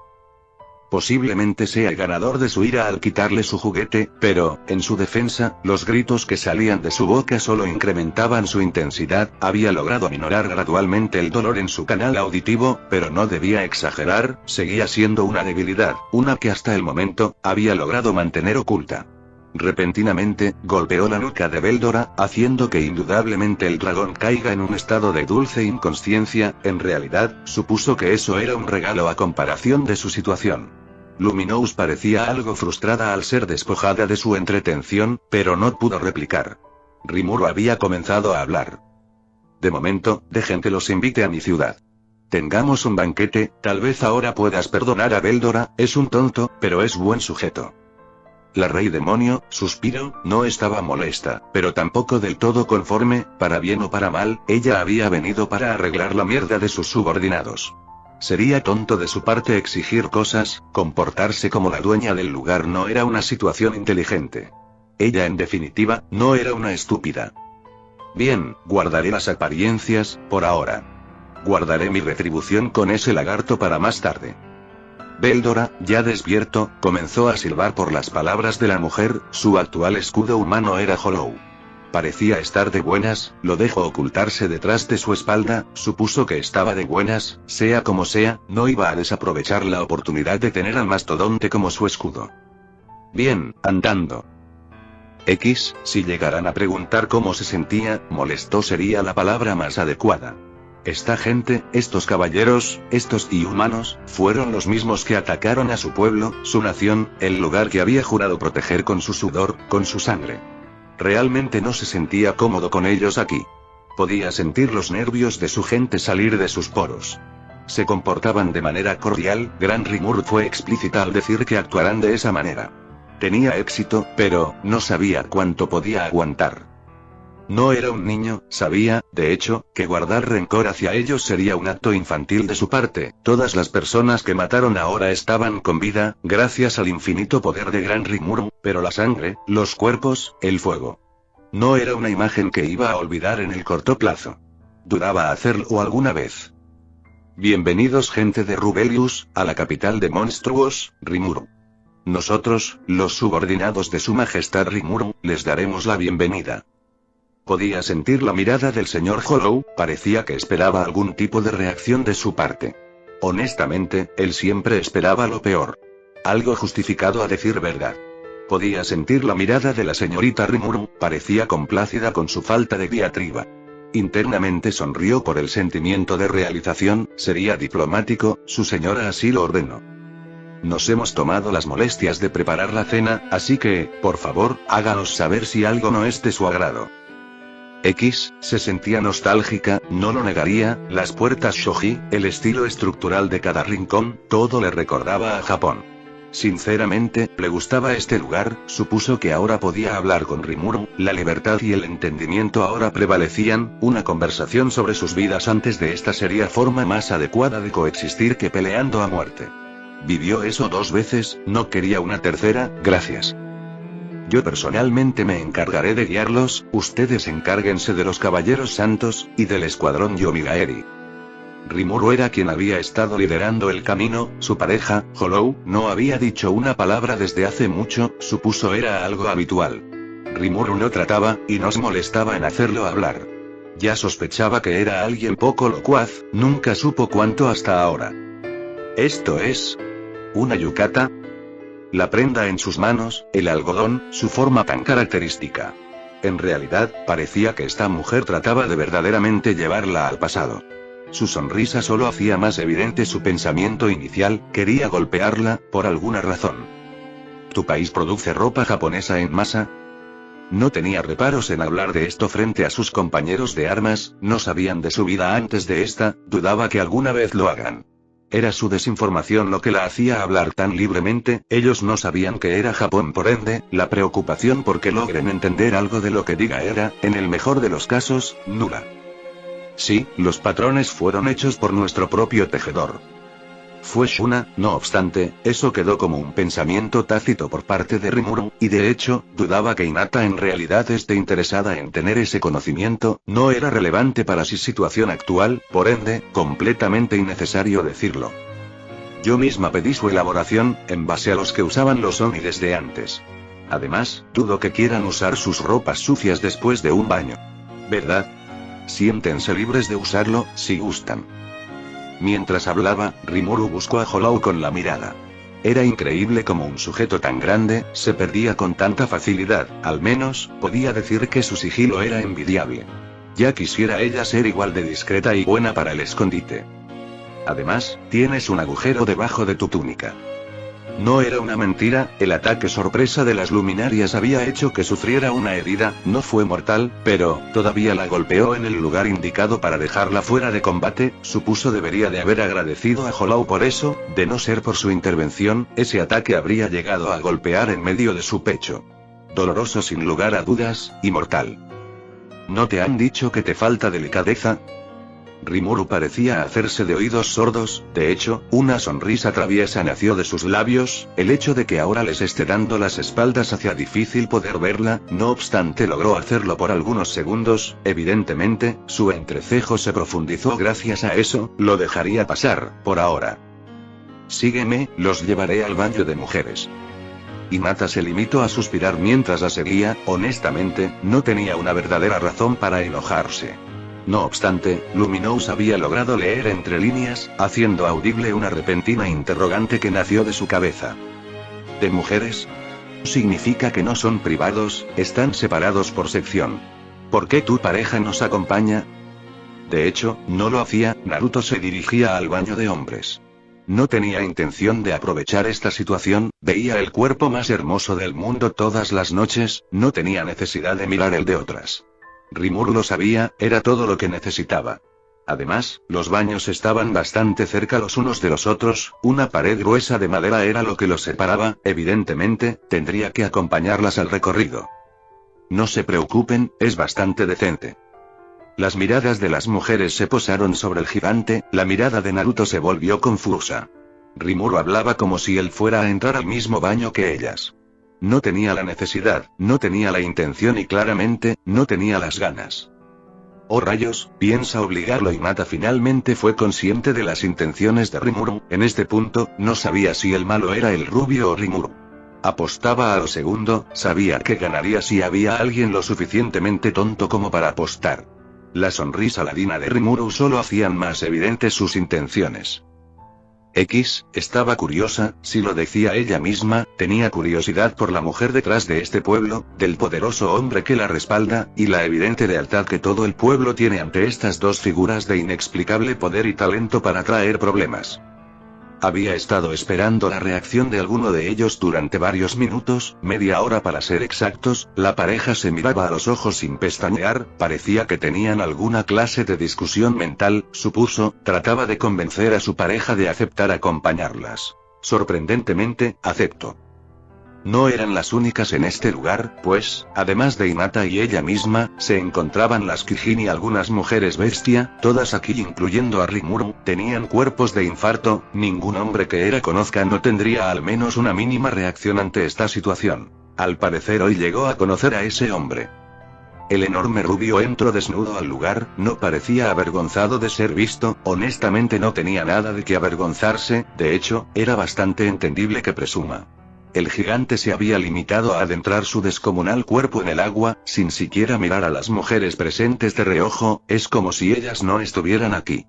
Posiblemente sea el ganador de su ira al quitarle su juguete, pero, en su defensa, los gritos que salían de su boca solo incrementaban su intensidad. Había logrado aminorar gradualmente el dolor en su canal auditivo, pero no debía exagerar. Seguía siendo una debilidad, una que hasta el momento, había logrado mantener oculta. Repentinamente, golpeó la nuca de Veldora, haciendo que indudablemente el dragón caiga en un estado de dulce inconsciencia. En realidad, supuso que eso era un regalo a comparación de su situación. Luminous parecía algo frustrada al ser despojada de su entretención, pero no pudo replicar. Rimuru había comenzado a hablar. De momento, dejen que los invite a mi ciudad. Tengamos un banquete, tal vez ahora puedas perdonar a Veldora, es un tonto, pero es buen sujeto. La rey demonio, suspiró, no estaba molesta, pero tampoco del todo conforme, para bien o para mal, ella había venido para arreglar la mierda de sus subordinados. Sería tonto de su parte exigir cosas, comportarse como la dueña del lugar no era una situación inteligente. Ella en definitiva, no era una estúpida. Bien, guardaré las apariencias, por ahora. Guardaré mi retribución con ese lagarto para más tarde. Veldora, ya despierto, comenzó a silbar por las palabras de la mujer. Su actual escudo humano era Hollow. Parecía estar de buenas, lo dejó ocultarse detrás de su espalda, supuso que estaba de buenas, sea como sea, no iba a desaprovechar la oportunidad de tener al mastodonte como su escudo. Bien, andando. Si llegaran a preguntar cómo se sentía, molesto sería la palabra más adecuada. Esta gente, estos caballeros, estos humanos, fueron los mismos que atacaron a su pueblo, su nación, el lugar que había jurado proteger con su sudor, con su sangre. Realmente no se sentía cómodo con ellos aquí. Podía sentir los nervios de su gente salir de sus poros. Se comportaban de manera cordial, Gran Rimuru fue explícita al decir que actuarán de esa manera. Tenía éxito, pero, no sabía cuánto podía aguantar. No era un niño, sabía, de hecho, que guardar rencor hacia ellos sería un acto infantil de su parte. Todas las personas que mataron ahora estaban con vida, gracias al infinito poder de Gran Rimuru, pero la sangre, los cuerpos, el fuego. No era una imagen que iba a olvidar en el corto plazo. Dudaba hacerlo alguna vez. Bienvenidos gente de Rubelius, a la capital de monstruos, Rimuru. Nosotros, los subordinados de su majestad Rimuru, les daremos la bienvenida. Podía sentir la mirada del señor Hollow, parecía que esperaba algún tipo de reacción de su parte. Honestamente, él siempre esperaba lo peor. Algo justificado a decir verdad. Podía sentir la mirada de la señorita Rimuru, parecía complacida con su falta de diatriba. Internamente sonrió por el sentimiento de realización, sería diplomático, su señora así lo ordenó. Nos hemos tomado las molestias de preparar la cena, así que, por favor, háganos saber si algo no es de su agrado. Se sentía nostálgica, no lo negaría, las puertas shoji, el estilo estructural de cada rincón, todo le recordaba a Japón. Sinceramente, le gustaba este lugar, supuso que ahora podía hablar con Rimuru, la libertad y el entendimiento ahora prevalecían, una conversación sobre sus vidas antes de esta sería forma más adecuada de coexistir que peleando a muerte. Vivió eso 2 veces, no quería una tercera, gracias. Yo personalmente me encargaré de guiarlos, ustedes encárguense de los caballeros santos, y del escuadrón Yomigaeri. Rimuru era quien había estado liderando el camino, su pareja, Hollow, no había dicho una palabra desde hace mucho, supuso era algo habitual. Rimuru no trataba, y no se molestaba en hacerlo hablar. Ya sospechaba que era alguien poco locuaz, nunca supo cuánto hasta ahora. ¿Esto es una yukata? La prenda en sus manos, el algodón, su forma tan característica. En realidad, parecía que esta mujer trataba de verdaderamente llevarla al pasado. Su sonrisa solo hacía más evidente su pensamiento inicial, quería golpearla, por alguna razón. ¿Tu país produce ropa japonesa en masa? No tenía reparos en hablar de esto frente a sus compañeros de armas, no sabían de su vida antes de esta, dudaba que alguna vez lo hagan. Era su desinformación lo que la hacía hablar tan libremente, ellos no sabían que era Japón por ende, la preocupación por que logren entender algo de lo que diga era, en el mejor de los casos, nula. Sí, los patrones fueron hechos por nuestro propio tejedor. Fue Shuna, no obstante, eso quedó como un pensamiento tácito por parte de Rimuru, y de hecho, dudaba que Hinata en realidad esté interesada en tener ese conocimiento, no era relevante para su situación actual, por ende, completamente innecesario decirlo. Yo misma pedí su elaboración, en base a los que usaban los Oni desde antes. Además, dudo que quieran usar sus ropas sucias después de un baño. ¿Verdad? Siéntense libres de usarlo, si gustan. Mientras hablaba, Rimuru buscó a Hollow con la mirada. Era increíble cómo un sujeto tan grande, se perdía con tanta facilidad, al menos, podía decir que su sigilo era envidiable. Ya quisiera ella ser igual de discreta y buena para el escondite. Además, tienes un agujero debajo de tu túnica. No era una mentira, el ataque sorpresa de las luminarias había hecho que sufriera una herida, no fue mortal, pero, todavía la golpeó en el lugar indicado para dejarla fuera de combate, supuso debería de haber agradecido a Hollow por eso, de no ser por su intervención, ese ataque habría llegado a golpear en medio de su pecho. Doloroso sin lugar a dudas, y mortal. ¿No te han dicho que te falta delicadeza? Rimuru parecía hacerse de oídos sordos, de hecho, una sonrisa traviesa nació de sus labios, el hecho de que ahora les esté dando las espaldas hacía difícil poder verla, no obstante logró hacerlo por algunos segundos, evidentemente, su entrecejo se profundizó gracias a eso, lo dejaría pasar, por ahora. Sígueme, los llevaré al baño de mujeres. Hinata se limitó a suspirar mientras la seguía, honestamente, no tenía una verdadera razón para enojarse. No obstante, Luminous había logrado leer entre líneas, haciendo audible una repentina interrogante que nació de su cabeza. ¿De mujeres? Significa que no son privados, están separados por sección. ¿Por qué tu pareja nos acompaña? De hecho, no lo hacía, Naruto se dirigía al baño de hombres. No tenía intención de aprovechar esta situación, veía el cuerpo más hermoso del mundo todas las noches, no tenía necesidad de mirar el de otras. Rimuru lo sabía, era todo lo que necesitaba. Además, los baños estaban bastante cerca los unos de los otros, una pared gruesa de madera era lo que los separaba, evidentemente, tendría que acompañarlas al recorrido. No se preocupen, es bastante decente. Las miradas de las mujeres se posaron sobre el gigante, la mirada de Naruto se volvió confusa. Rimuru hablaba como si él fuera a entrar al mismo baño que ellas. No tenía la necesidad, no tenía la intención y claramente, no tenía las ganas. Oh rayos, piensa obligarlo. Hinata finalmente fue consciente de las intenciones de Rimuru, en este punto, no sabía si el malo era el rubio o Rimuru. Apostaba a lo segundo, sabía que ganaría si había alguien lo suficientemente tonto como para apostar. La sonrisa ladina de Rimuru solo hacían más evidentes sus intenciones. Estaba curiosa, si lo decía ella misma, tenía curiosidad por la mujer detrás de este pueblo, del poderoso hombre que la respalda, y la evidente lealtad que todo el pueblo tiene ante estas dos figuras de inexplicable poder y talento para traer problemas. Había estado esperando la reacción de alguno de ellos durante varios minutos, media hora para ser exactos, la pareja se miraba a los ojos sin pestañear, parecía que tenían alguna clase de discusión mental, supuso, trataba de convencer a su pareja de aceptar acompañarlas. Sorprendentemente, aceptó. No eran las únicas en este lugar, pues, además de Hinata y ella misma, se encontraban las Kijin y algunas mujeres bestia, todas aquí incluyendo a Rimuru, tenían cuerpos de infarto, ningún hombre que era conozca no tendría al menos una mínima reacción ante esta situación. Al parecer hoy llegó a conocer a ese hombre. El enorme rubio entró desnudo al lugar, no parecía avergonzado de ser visto, honestamente no tenía nada de qué avergonzarse, de hecho, era bastante entendible que presuma. El gigante se había limitado a adentrar su descomunal cuerpo en el agua, sin siquiera mirar a las mujeres presentes de reojo, es como si ellas no estuvieran aquí.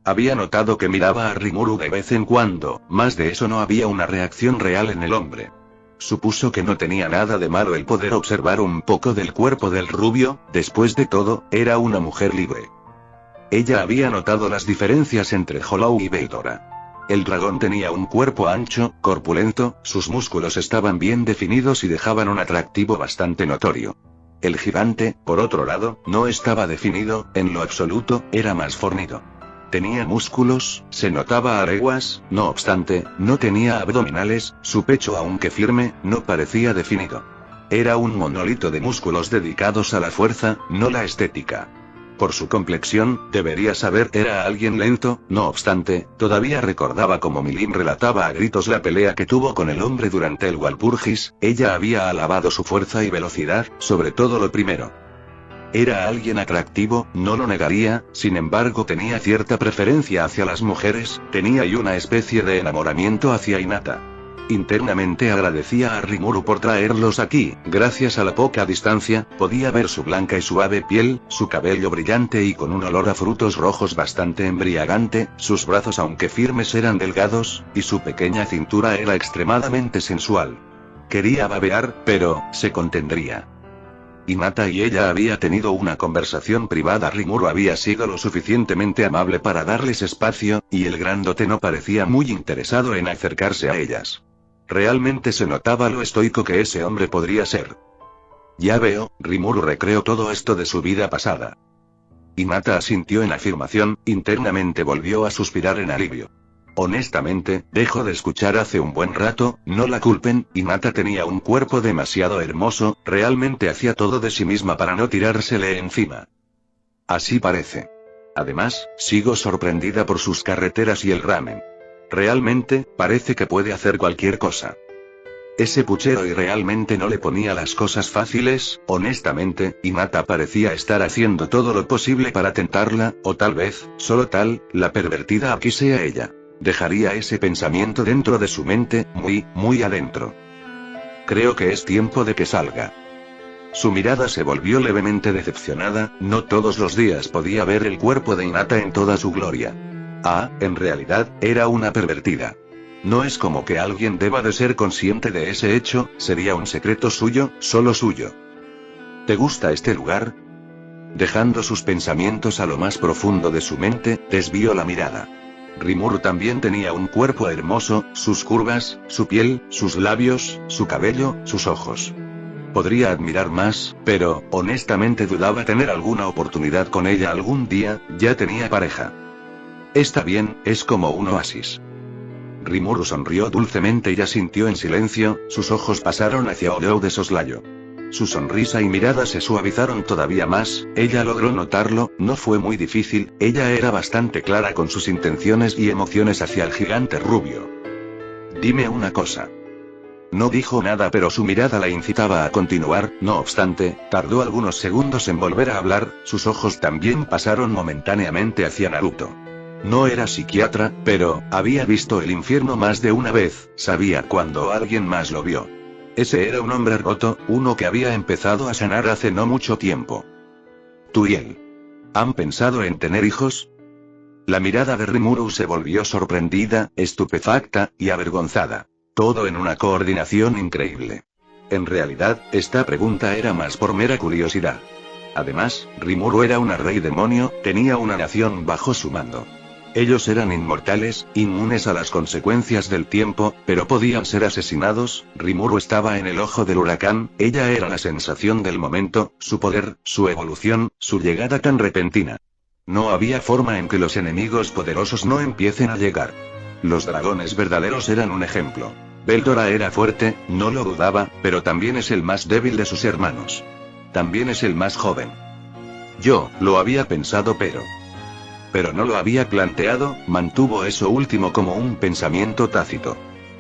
Había notado que miraba a Rimuru de vez en cuando, más de eso no había una reacción real en el hombre. Supuso que no tenía nada de malo el poder observar un poco del cuerpo del rubio, después de todo, era una mujer libre. Ella había notado las diferencias entre Hollow y Veldora. El dragón tenía un cuerpo ancho, corpulento, sus músculos estaban bien definidos y dejaban un atractivo bastante notorio. El gigante, por otro lado, no estaba definido, en lo absoluto, era más fornido. Tenía músculos, se notaba a leguas, no obstante, no tenía abdominales, su pecho aunque firme, no parecía definido. Era un monolito de músculos dedicados a la fuerza, no la estética. Por su complexión, debería saber era alguien lento, no obstante, todavía recordaba como Milim relataba a gritos la pelea que tuvo con el hombre durante el Walpurgis, ella había alabado su fuerza y velocidad, sobre todo lo primero. Era alguien atractivo, no lo negaría, sin embargo tenía cierta preferencia hacia las mujeres, tenía y una especie de enamoramiento hacia Hinata. Internamente agradecía a Rimuru por traerlos aquí, gracias a la poca distancia, podía ver su blanca y suave piel, su cabello brillante y con un olor a frutos rojos bastante embriagante, sus brazos aunque firmes eran delgados, y su pequeña cintura era extremadamente sensual. Quería babear, pero, se contendría. Hinata y ella había tenido una conversación privada. Rimuru había sido lo suficientemente amable para darles espacio, y el grandote no parecía muy interesado en acercarse a ellas. Realmente se notaba lo estoico que ese hombre podría ser. Ya veo, Rimuru recreó todo esto de su vida pasada. Hinata asintió en afirmación, internamente volvió a suspirar en alivio. Honestamente, dejó de escuchar hace un buen rato, no la culpen, Hinata tenía un cuerpo demasiado hermoso, realmente hacía todo de sí misma para no tirársele encima. Así parece. Además, sigo sorprendida por sus carreteras y el ramen. Realmente, parece que puede hacer cualquier cosa. Ese puchero y realmente no le ponía las cosas fáciles, honestamente, Hinata parecía estar haciendo todo lo posible para tentarla, o tal vez, solo la pervertida aquí sea ella. Dejaría ese pensamiento dentro de su mente, muy adentro. Creo que es tiempo de que salga. Su mirada se volvió levemente decepcionada, no todos los días podía ver el cuerpo de Hinata en toda su gloria. En realidad, era una pervertida. No es como que alguien deba de ser consciente de ese hecho, sería un secreto suyo, solo suyo. ¿Te gusta este lugar? Dejando sus pensamientos a lo más profundo de su mente, desvió la mirada. Rimuru también tenía un cuerpo hermoso, sus curvas, su piel, sus labios, su cabello, sus ojos. Podría admirar más, pero, honestamente dudaba tener alguna oportunidad con ella algún día, ya tenía pareja. Está bien, es como un oasis. Rimuru sonrió dulcemente y asintió en silencio, sus ojos pasaron hacia Olou de soslayo. Su sonrisa y mirada se suavizaron todavía más, ella logró notarlo, no fue muy difícil, ella era bastante clara con sus intenciones y emociones hacia el gigante rubio. Dime una cosa. No dijo nada pero su mirada la incitaba a continuar, no obstante, tardó algunos segundos en volver a hablar, sus ojos también pasaron momentáneamente hacia Naruto. No era psiquiatra, pero, había visto el infierno más de una vez, sabía cuando alguien más lo vio. Ese era un hombre roto, uno que había empezado a sanar hace no mucho tiempo. ¿Tú y él? ¿Han pensado en tener hijos? La mirada de Rimuru se volvió sorprendida, estupefacta, y avergonzada. Todo en una coordinación increíble. En realidad, esta pregunta era más por mera curiosidad. Además, Rimuru era una rey demonio, tenía una nación bajo su mando. Ellos eran inmortales, inmunes a las consecuencias del tiempo, pero podían ser asesinados. Rimuru estaba en el ojo del huracán, ella era la sensación del momento, su poder, su evolución, su llegada tan repentina. No había forma en que los enemigos poderosos no empiecen a llegar. Los dragones verdaderos eran un ejemplo. Veldora era fuerte, no lo dudaba, pero también es el más débil de sus hermanos. También es el más joven. Yo, lo había pensado pero no lo había planteado, mantuvo eso último como un pensamiento tácito.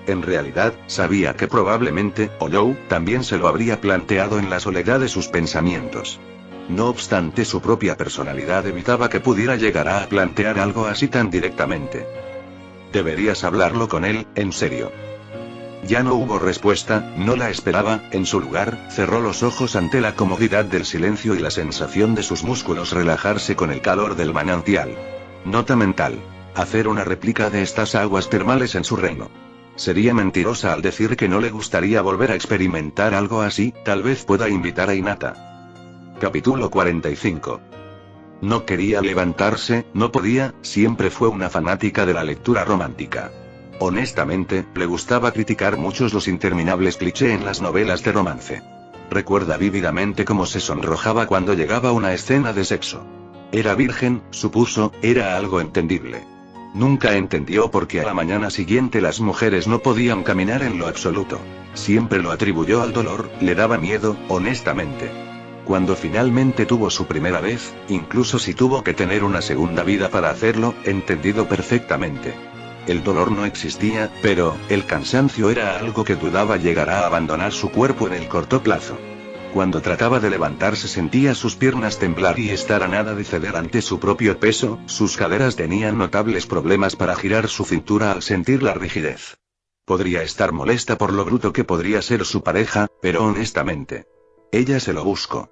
En realidad, sabía que probablemente, Olou, también se lo habría planteado en la soledad de sus pensamientos. No obstante, su propia personalidad evitaba que pudiera llegar a plantear algo así tan directamente. Deberías hablarlo con él, en serio. Ya no hubo respuesta, no la esperaba, en su lugar, cerró los ojos ante la comodidad del silencio y la sensación de sus músculos relajarse con el calor del manantial. Nota mental. Hacer una réplica de estas aguas termales en su reino. Sería mentirosa al decir que no le gustaría volver a experimentar algo así, tal vez pueda invitar a Hinata. Capítulo 45. No quería levantarse, no podía, siempre fue una fanática de la lectura romántica. Honestamente, le gustaba criticar muchos los interminables clichés en las novelas de romance. Recuerda vívidamente cómo se sonrojaba cuando llegaba una escena de sexo. Era virgen, supuso, era algo entendible. Nunca entendió por qué a la mañana siguiente las mujeres no podían caminar en lo absoluto. Siempre lo atribuyó al dolor, le daba miedo, honestamente. Cuando finalmente tuvo su primera vez, incluso si tuvo que tener una segunda vida para hacerlo, entendido perfectamente. El dolor no existía, pero, el cansancio era algo que dudaba llegar a abandonar su cuerpo en el corto plazo. Cuando trataba de levantarse sentía sus piernas temblar y estar a nada de ceder ante su propio peso, sus caderas tenían notables problemas para girar su cintura al sentir la rigidez. Podría estar molesta por lo bruto que podría ser su pareja, pero honestamente, ella se lo buscó.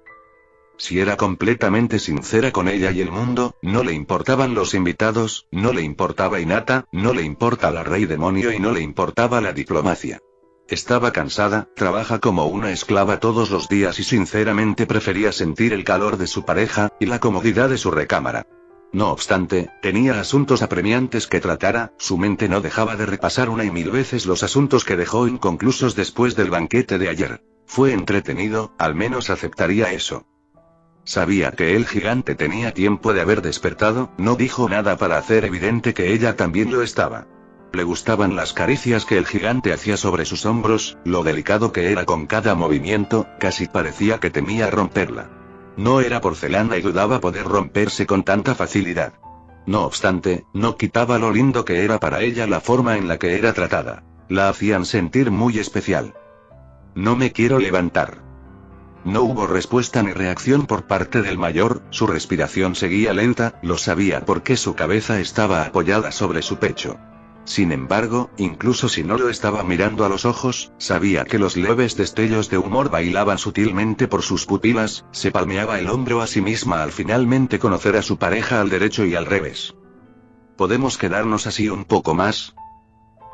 Si era completamente sincera con ella y el mundo, no le importaban los invitados, no le importaba Hinata, no le importa la rey demonio y no le importaba la diplomacia. Estaba cansada, trabaja como una esclava todos los días y sinceramente prefería sentir el calor de su pareja, y la comodidad de su recámara. No obstante, tenía asuntos apremiantes que tratara, su mente no dejaba de repasar una y mil veces los asuntos que dejó inconclusos después del banquete de ayer. Fue entretenido, al menos aceptaría eso. Sabía que el gigante tenía tiempo de haber despertado, no dijo nada para hacer evidente que ella también lo estaba. Le gustaban las caricias que el gigante hacía sobre sus hombros, lo delicado que era con cada movimiento, casi parecía que temía romperla. No era porcelana y dudaba poder romperse con tanta facilidad. No obstante, no quitaba lo lindo que era para ella la forma en la que era tratada. La hacían sentir muy especial. No me quiero levantar. No hubo respuesta ni reacción por parte del mayor, su respiración seguía lenta, lo sabía porque su cabeza estaba apoyada sobre su pecho. Sin embargo, incluso si no lo estaba mirando a los ojos, sabía que los leves destellos de humor bailaban sutilmente por sus pupilas, se palmeaba el hombro a sí misma al finalmente conocer a su pareja al derecho y al revés. ¿Podemos quedarnos así un poco más?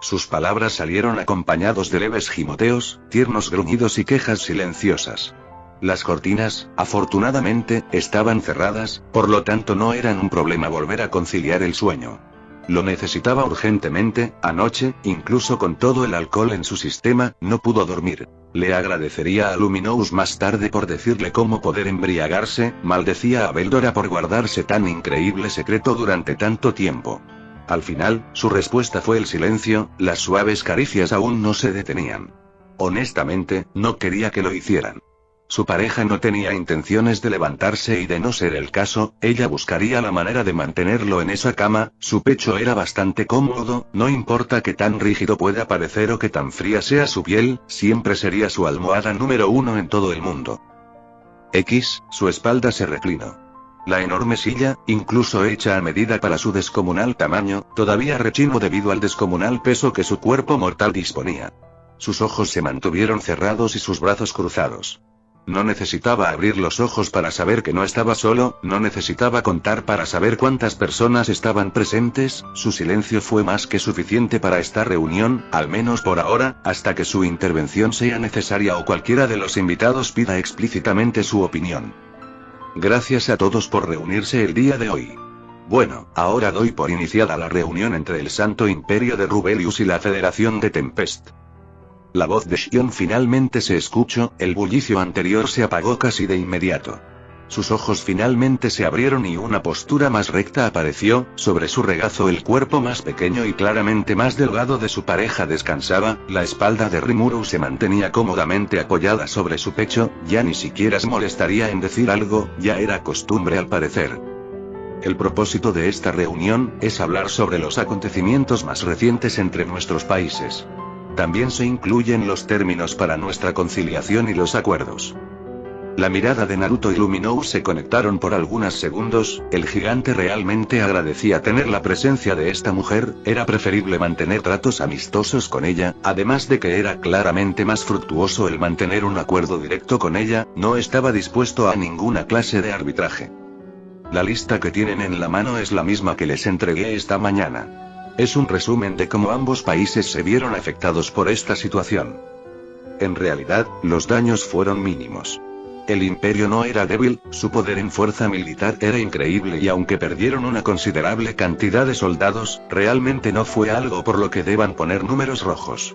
Sus palabras salieron acompañados de leves gimoteos, tiernos gruñidos y quejas silenciosas. Las cortinas, afortunadamente, estaban cerradas, por lo tanto no eran un problema volver a conciliar el sueño. Lo necesitaba urgentemente, anoche, incluso con todo el alcohol en su sistema, no pudo dormir. Le agradecería a Luminous más tarde por decirle cómo poder embriagarse, maldecía a Beldora por guardarse tan increíble secreto durante tanto tiempo. Al final, su respuesta fue el silencio, las suaves caricias aún no se detenían. Honestamente, no quería que lo hicieran. Su pareja no tenía intenciones de levantarse y de no ser el caso, ella buscaría la manera de mantenerlo en esa cama, su pecho era bastante cómodo, no importa que tan rígido pueda parecer o que tan fría sea su piel, siempre sería su almohada número uno en todo el mundo. Su espalda se reclinó. La enorme silla, incluso hecha a medida para su descomunal tamaño, todavía rechinó debido al descomunal peso que su cuerpo mortal disponía. Sus ojos se mantuvieron cerrados y sus brazos cruzados. No necesitaba abrir los ojos para saber que no estaba solo, no necesitaba contar para saber cuántas personas estaban presentes, su silencio fue más que suficiente para esta reunión, al menos por ahora, hasta que su intervención sea necesaria o cualquiera de los invitados pida explícitamente su opinión. Gracias a todos por reunirse el día de hoy. Bueno, ahora doy por iniciada la reunión entre el Santo Imperio de Rubelius y la Federación de Tempest. La voz de Shion finalmente se escuchó, el bullicio anterior se apagó casi de inmediato. Sus ojos finalmente se abrieron y una postura más recta apareció, sobre su regazo el cuerpo más pequeño y claramente más delgado de su pareja descansaba, la espalda de Rimuru se mantenía cómodamente apoyada sobre su pecho, ya ni siquiera se molestaría en decir algo, ya era costumbre al parecer. El propósito de esta reunión, es hablar sobre los acontecimientos más recientes entre nuestros países. También se incluyen los términos para nuestra conciliación y los acuerdos. La mirada de Naruto y Luminous se conectaron por algunos segundos, el gigante realmente agradecía tener la presencia de esta mujer, era preferible mantener tratos amistosos con ella, además de que era claramente más fructuoso el mantener un acuerdo directo con ella, no estaba dispuesto a ninguna clase de arbitraje. La lista que tienen en la mano es la misma que les entregué esta mañana. Es un resumen de cómo ambos países se vieron afectados por esta situación. En realidad, los daños fueron mínimos. El imperio no era débil, su poder en fuerza militar era increíble y aunque perdieron una considerable cantidad de soldados, realmente no fue algo por lo que deban poner números rojos.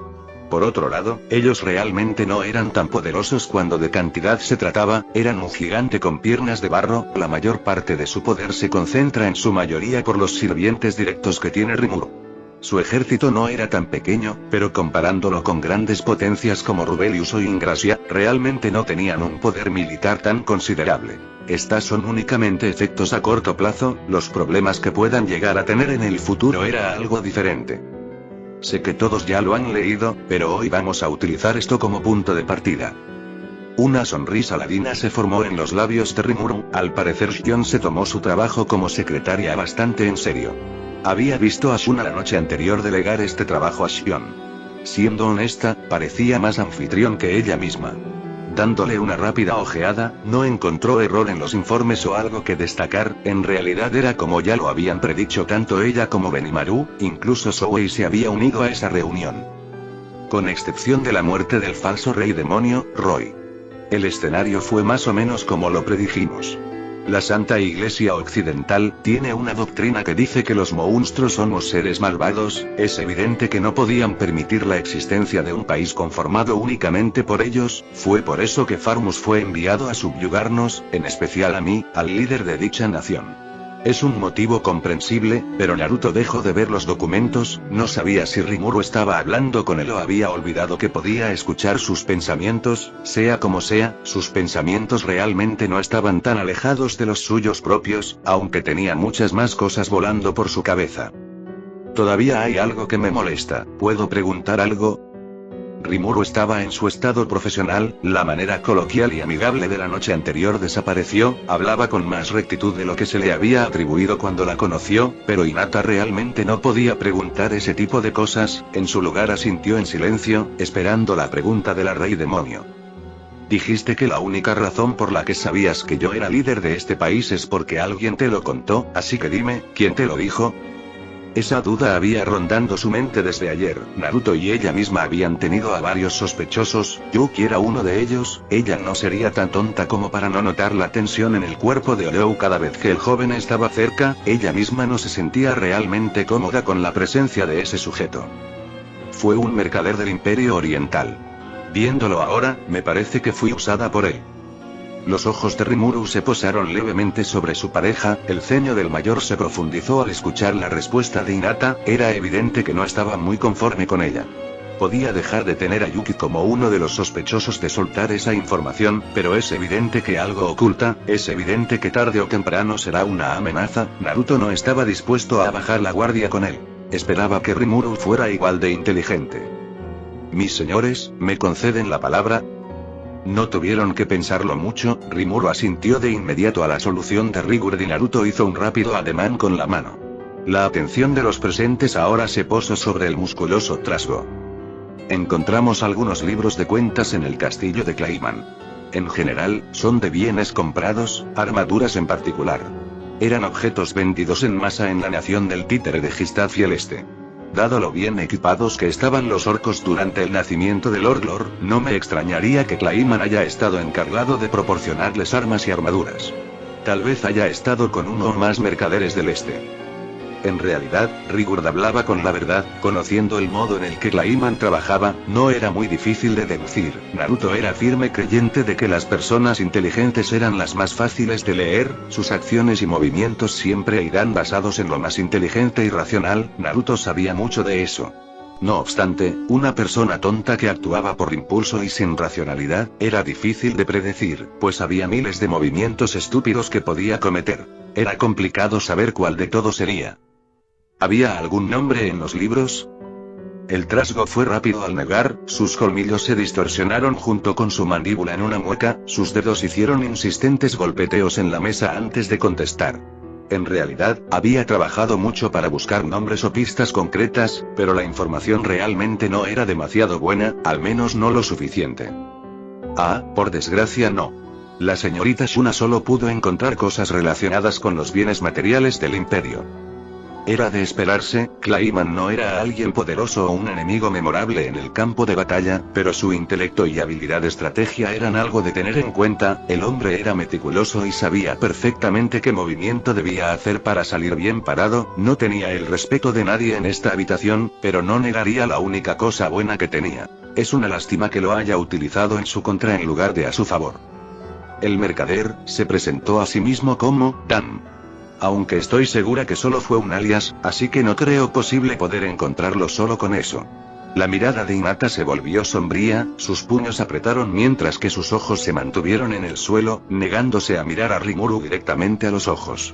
Por otro lado, ellos realmente no eran tan poderosos cuando de cantidad se trataba, eran un gigante con piernas de barro, la mayor parte de su poder se concentra en su mayoría por los sirvientes directos que tiene Rimuru. Su ejército no era tan pequeño, pero comparándolo con grandes potencias como Rubelius o Ingrasia, realmente no tenían un poder militar tan considerable. Estas son únicamente efectos a corto plazo, los problemas que puedan llegar a tener en el futuro era algo diferente. Sé que todos ya lo han leído, pero hoy vamos a utilizar esto como punto de partida. Una sonrisa ladina se formó en los labios de Rimuru, al parecer Shion se tomó su trabajo como secretaria bastante en serio. Había visto a Shuna la noche anterior delegar este trabajo a Shion. siendo honesta, parecía más anfitrión que ella misma. Dándole una rápida ojeada, no encontró error en los informes o algo que destacar, en realidad era como ya lo habían predicho tanto ella como Benimaru, incluso Souei se había unido a esa reunión. Con excepción de la muerte del falso rey demonio, Roy. El escenario fue más o menos como lo predijimos. La Santa Iglesia Occidental tiene una doctrina que dice que los monstruos somos seres malvados. Es evidente que no podían permitir la existencia de un país conformado únicamente por ellos. Fue por eso que Farmus fue enviado a subyugarnos, en especial a mí, al líder de dicha nación. Es un motivo comprensible, pero Naruto dejó de ver los documentos, no sabía si Rimuru estaba hablando con él o había olvidado que podía escuchar sus pensamientos. Sea como sea, sus pensamientos realmente no estaban tan alejados de los suyos propios, aunque tenía muchas más cosas volando por su cabeza. Todavía hay algo que me molesta, ¿puedo preguntar algo? Rimuru estaba en su estado profesional, la manera coloquial y amigable de la noche anterior desapareció, hablaba con más rectitud de lo que se le había atribuido cuando la conoció, pero Hinata realmente no podía preguntar ese tipo de cosas. En su lugar asintió en silencio, esperando la pregunta de la rey demonio. Dijiste que la única razón por la que sabías que yo era líder de este país es porque alguien te lo contó, así que dime, ¿quién te lo dijo? Esa duda había rondando su mente desde ayer. Naruto y ella misma habían tenido a varios sospechosos, Yuki era uno de ellos. Ella no sería tan tonta como para no notar la tensión en el cuerpo de Olou cada vez que el joven estaba cerca. Ella misma no se sentía realmente cómoda con la presencia de ese sujeto. Fue un mercader del Imperio Oriental. Viéndolo ahora, me parece que fui usada por él. Los ojos de Rimuru se posaron levemente sobre su pareja, el ceño del mayor se profundizó al escuchar la respuesta de Hinata. Era evidente que no estaba muy conforme con ella. Podía dejar de tener a Yuki como uno de los sospechosos de soltar esa información, pero es evidente que algo oculta, es evidente que tarde o temprano será una amenaza. Naruto no estaba dispuesto a bajar la guardia con él. Esperaba que Rimuru fuera igual de inteligente. Mis señores, ¿me conceden la palabra? No tuvieron que pensarlo mucho, Rimuru asintió de inmediato a la solución de rigor y Naruto hizo un rápido ademán con la mano. La atención de los presentes ahora se posó sobre el musculoso trasgo. Encontramos algunos libros de cuentas en el castillo de Clayman. En general, son de bienes comprados, armaduras en particular. Eran objetos vendidos en masa en la nación del títere de Gistafiel Este. Dado lo bien equipados que estaban los orcos durante el nacimiento de Lord Lord, no me extrañaría que Clayman haya estado encargado de proporcionarles armas y armaduras. Tal vez haya estado con uno o más mercaderes del este. En realidad, Rigurd hablaba con la verdad, conociendo el modo en el que Clayman trabajaba, no era muy difícil de deducir. Naruto era firme creyente de que las personas inteligentes eran las más fáciles de leer, sus acciones y movimientos siempre irán basados en lo más inteligente y racional. Naruto sabía mucho de eso. No obstante, una persona tonta que actuaba por impulso y sin racionalidad, era difícil de predecir, pues había miles de movimientos estúpidos que podía cometer. Era complicado saber cuál de todos sería. ¿Había algún nombre en los libros? El trasgo fue rápido al negar, sus colmillos se distorsionaron junto con su mandíbula en una mueca, sus dedos hicieron insistentes golpeteos en la mesa antes de contestar. En realidad, había trabajado mucho para buscar nombres o pistas concretas, pero la información realmente no era demasiado buena, al menos no lo suficiente. Ah, por desgracia no. La señorita Shuna solo pudo encontrar cosas relacionadas con los bienes materiales del imperio. Era de esperarse, Clayman no era alguien poderoso o un enemigo memorable en el campo de batalla, pero su intelecto y habilidad de estrategia eran algo de tener en cuenta. El hombre era meticuloso y sabía perfectamente qué movimiento debía hacer para salir bien parado. No tenía el respeto de nadie en esta habitación, pero no negaría la única cosa buena que tenía. Es una lástima que lo haya utilizado en su contra en lugar de a su favor. El mercader se presentó a sí mismo como Dan. Aunque estoy segura que solo fue un alias, así que no creo posible poder encontrarlo solo con eso. La mirada de Hinata se volvió sombría, sus puños apretaron mientras que sus ojos se mantuvieron en el suelo, negándose a mirar a Rimuru directamente a los ojos.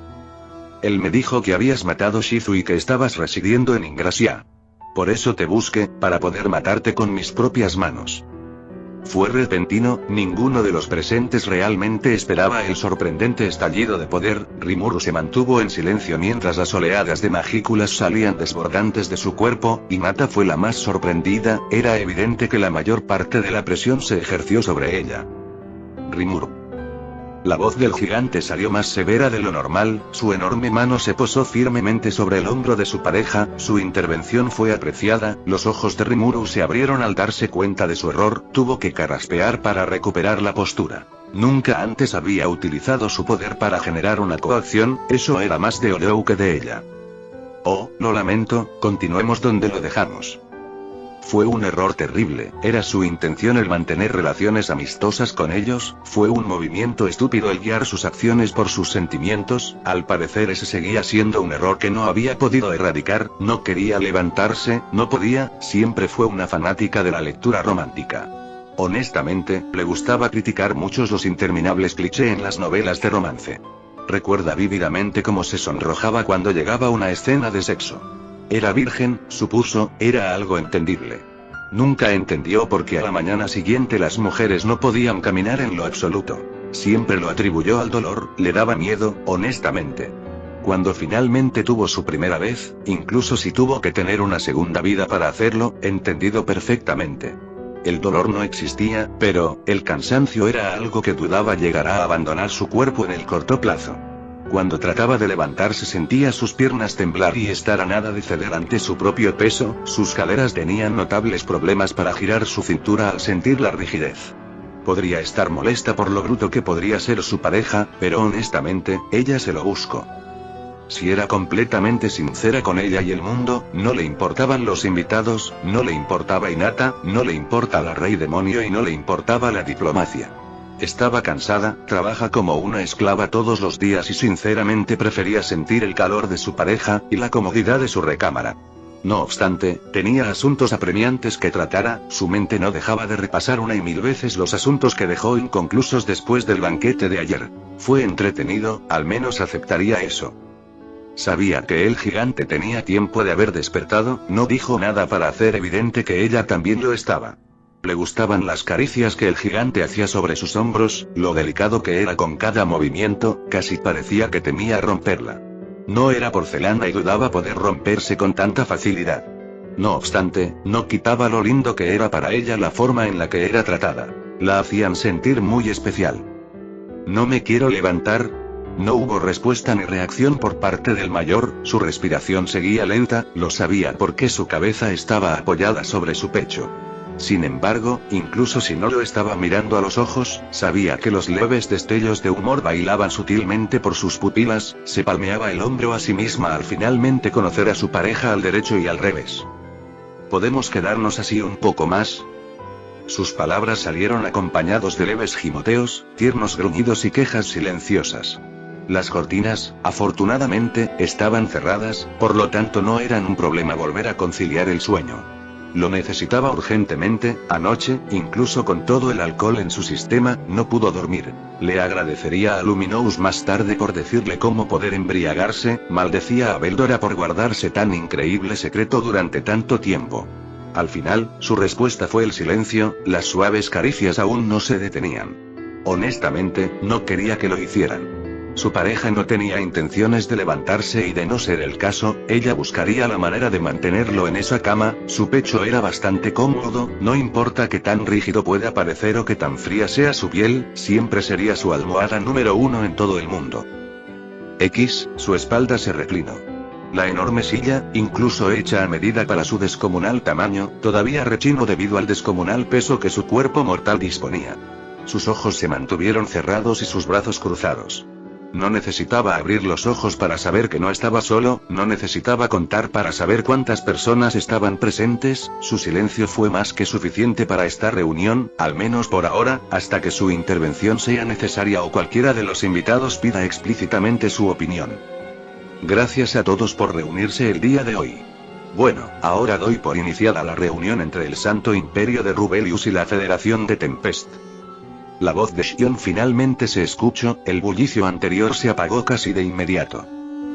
Él me dijo que habías matado Shizu y que estabas residiendo en Ingrasia. Por eso te busqué, para poder matarte con mis propias manos. Fue repentino, ninguno de los presentes realmente esperaba el sorprendente estallido de poder. Rimuru se mantuvo en silencio mientras las oleadas de magículas salían desbordantes de su cuerpo. Hinata fue la más sorprendida, era evidente que la mayor parte de la presión se ejerció sobre ella. Rimuru. La voz del gigante salió más severa de lo normal, su enorme mano se posó firmemente sobre el hombro de su pareja, su intervención fue apreciada, los ojos de Rimuru se abrieron al darse cuenta de su error, tuvo que carraspear para recuperar la postura. Nunca antes había utilizado su poder para generar una coacción, eso era más de Oyou que de ella. Oh, lo lamento, continuemos donde lo dejamos. Fue un error terrible, era su intención el mantener relaciones amistosas con ellos, fue un movimiento estúpido el guiar sus acciones por sus sentimientos, al parecer ese seguía siendo un error que no había podido erradicar, no quería levantarse, no podía, siempre fue una fanática de la lectura romántica. Honestamente, le gustaba criticar muchos los interminables clichés en las novelas de romance. Recuerda vívidamente cómo se sonrojaba cuando llegaba una escena de sexo. Era virgen, supuso, era algo entendible. Nunca entendió por qué a la mañana siguiente las mujeres no podían caminar en lo absoluto. Siempre lo atribuyó al dolor, le daba miedo, honestamente. Cuando finalmente tuvo su primera vez, incluso si tuvo que tener una segunda vida para hacerlo, entendido perfectamente. El dolor no existía, pero, el cansancio era algo que dudaba llegará a abandonar su cuerpo en el corto plazo. Cuando trataba de levantarse sentía sus piernas temblar y estar a nada de ceder ante su propio peso, sus caderas tenían notables problemas para girar su cintura al sentir la rigidez. Podría estar molesta por lo bruto que podría ser su pareja, pero honestamente, ella se lo buscó. Si era completamente sincera con ella y el mundo, no le importaban los invitados, no le importaba Hinata, no le importa la rey demonio y no le importaba la diplomacia. Estaba cansada, trabaja como una esclava todos los días y sinceramente prefería sentir el calor de su pareja, y la comodidad de su recámara. No obstante, tenía asuntos apremiantes que tratara, su mente no dejaba de repasar una y mil veces los asuntos que dejó inconclusos después del banquete de ayer. Fue entretenido, al menos aceptaría eso. Sabía que el gigante tenía tiempo de haber despertado, no dijo nada para hacer evidente que ella también lo estaba. Le gustaban las caricias que el gigante hacía sobre sus hombros, lo delicado que era con cada movimiento, casi parecía que temía romperla. No era porcelana y dudaba poder romperse con tanta facilidad. No obstante, no quitaba lo lindo que era para ella la forma en la que era tratada. La hacían sentir muy especial. No me quiero levantar. No hubo respuesta ni reacción por parte del mayor, su respiración seguía lenta, lo sabía porque su cabeza estaba apoyada sobre su pecho. Sin embargo, incluso si no lo estaba mirando a los ojos, sabía que los leves destellos de humor bailaban sutilmente por sus pupilas, se palmeaba el hombro a sí misma al finalmente conocer a su pareja al derecho y al revés. ¿Podemos quedarnos así un poco más? Sus palabras salieron acompañados de leves gimoteos, tiernos gruñidos y quejas silenciosas. Las cortinas, afortunadamente, estaban cerradas, por lo tanto no eran un problema volver a conciliar el sueño. Lo necesitaba urgentemente, anoche, incluso con todo el alcohol en su sistema, no pudo dormir. Le agradecería a Luminous más tarde por decirle cómo poder embriagarse, maldecía a Beldora por guardarse tan increíble secreto durante tanto tiempo. Al final, su respuesta fue el silencio, las suaves caricias aún no se detenían. Honestamente, no quería que lo hicieran. Su pareja no tenía intenciones de levantarse y de no ser el caso, ella buscaría la manera de mantenerlo en esa cama, su pecho era bastante cómodo, no importa que tan rígido pueda parecer o que tan fría sea su piel, siempre sería su almohada número 1 en todo el mundo. Su espalda se reclinó. La enorme silla, incluso hecha a medida para su descomunal tamaño, todavía rechinó debido al descomunal peso que su cuerpo mortal disponía. Sus ojos se mantuvieron cerrados y sus brazos cruzados. No necesitaba abrir los ojos para saber que no estaba solo, no necesitaba contar para saber cuántas personas estaban presentes, su silencio fue más que suficiente para esta reunión, al menos por ahora, hasta que su intervención sea necesaria o cualquiera de los invitados pida explícitamente su opinión. Gracias a todos por reunirse el día de hoy. Bueno, ahora doy por iniciada la reunión entre el Santo Imperio de Rubelius y la Federación de Tempest. La voz de Shion finalmente se escuchó, el bullicio anterior se apagó casi de inmediato.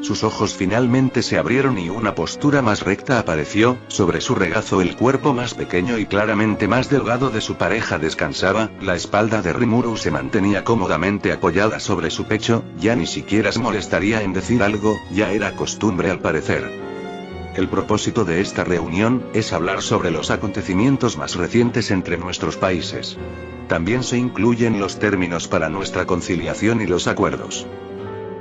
Sus ojos finalmente se abrieron y una postura más recta apareció. Sobre su regazo el cuerpo más pequeño y claramente más delgado de su pareja descansaba, la espalda de Rimuru se mantenía cómodamente apoyada sobre su pecho, ya ni siquiera se molestaría en decir algo, ya era costumbre al parecer. El propósito de esta reunión es hablar sobre los acontecimientos más recientes entre nuestros países. También se incluyen los términos para nuestra conciliación y los acuerdos.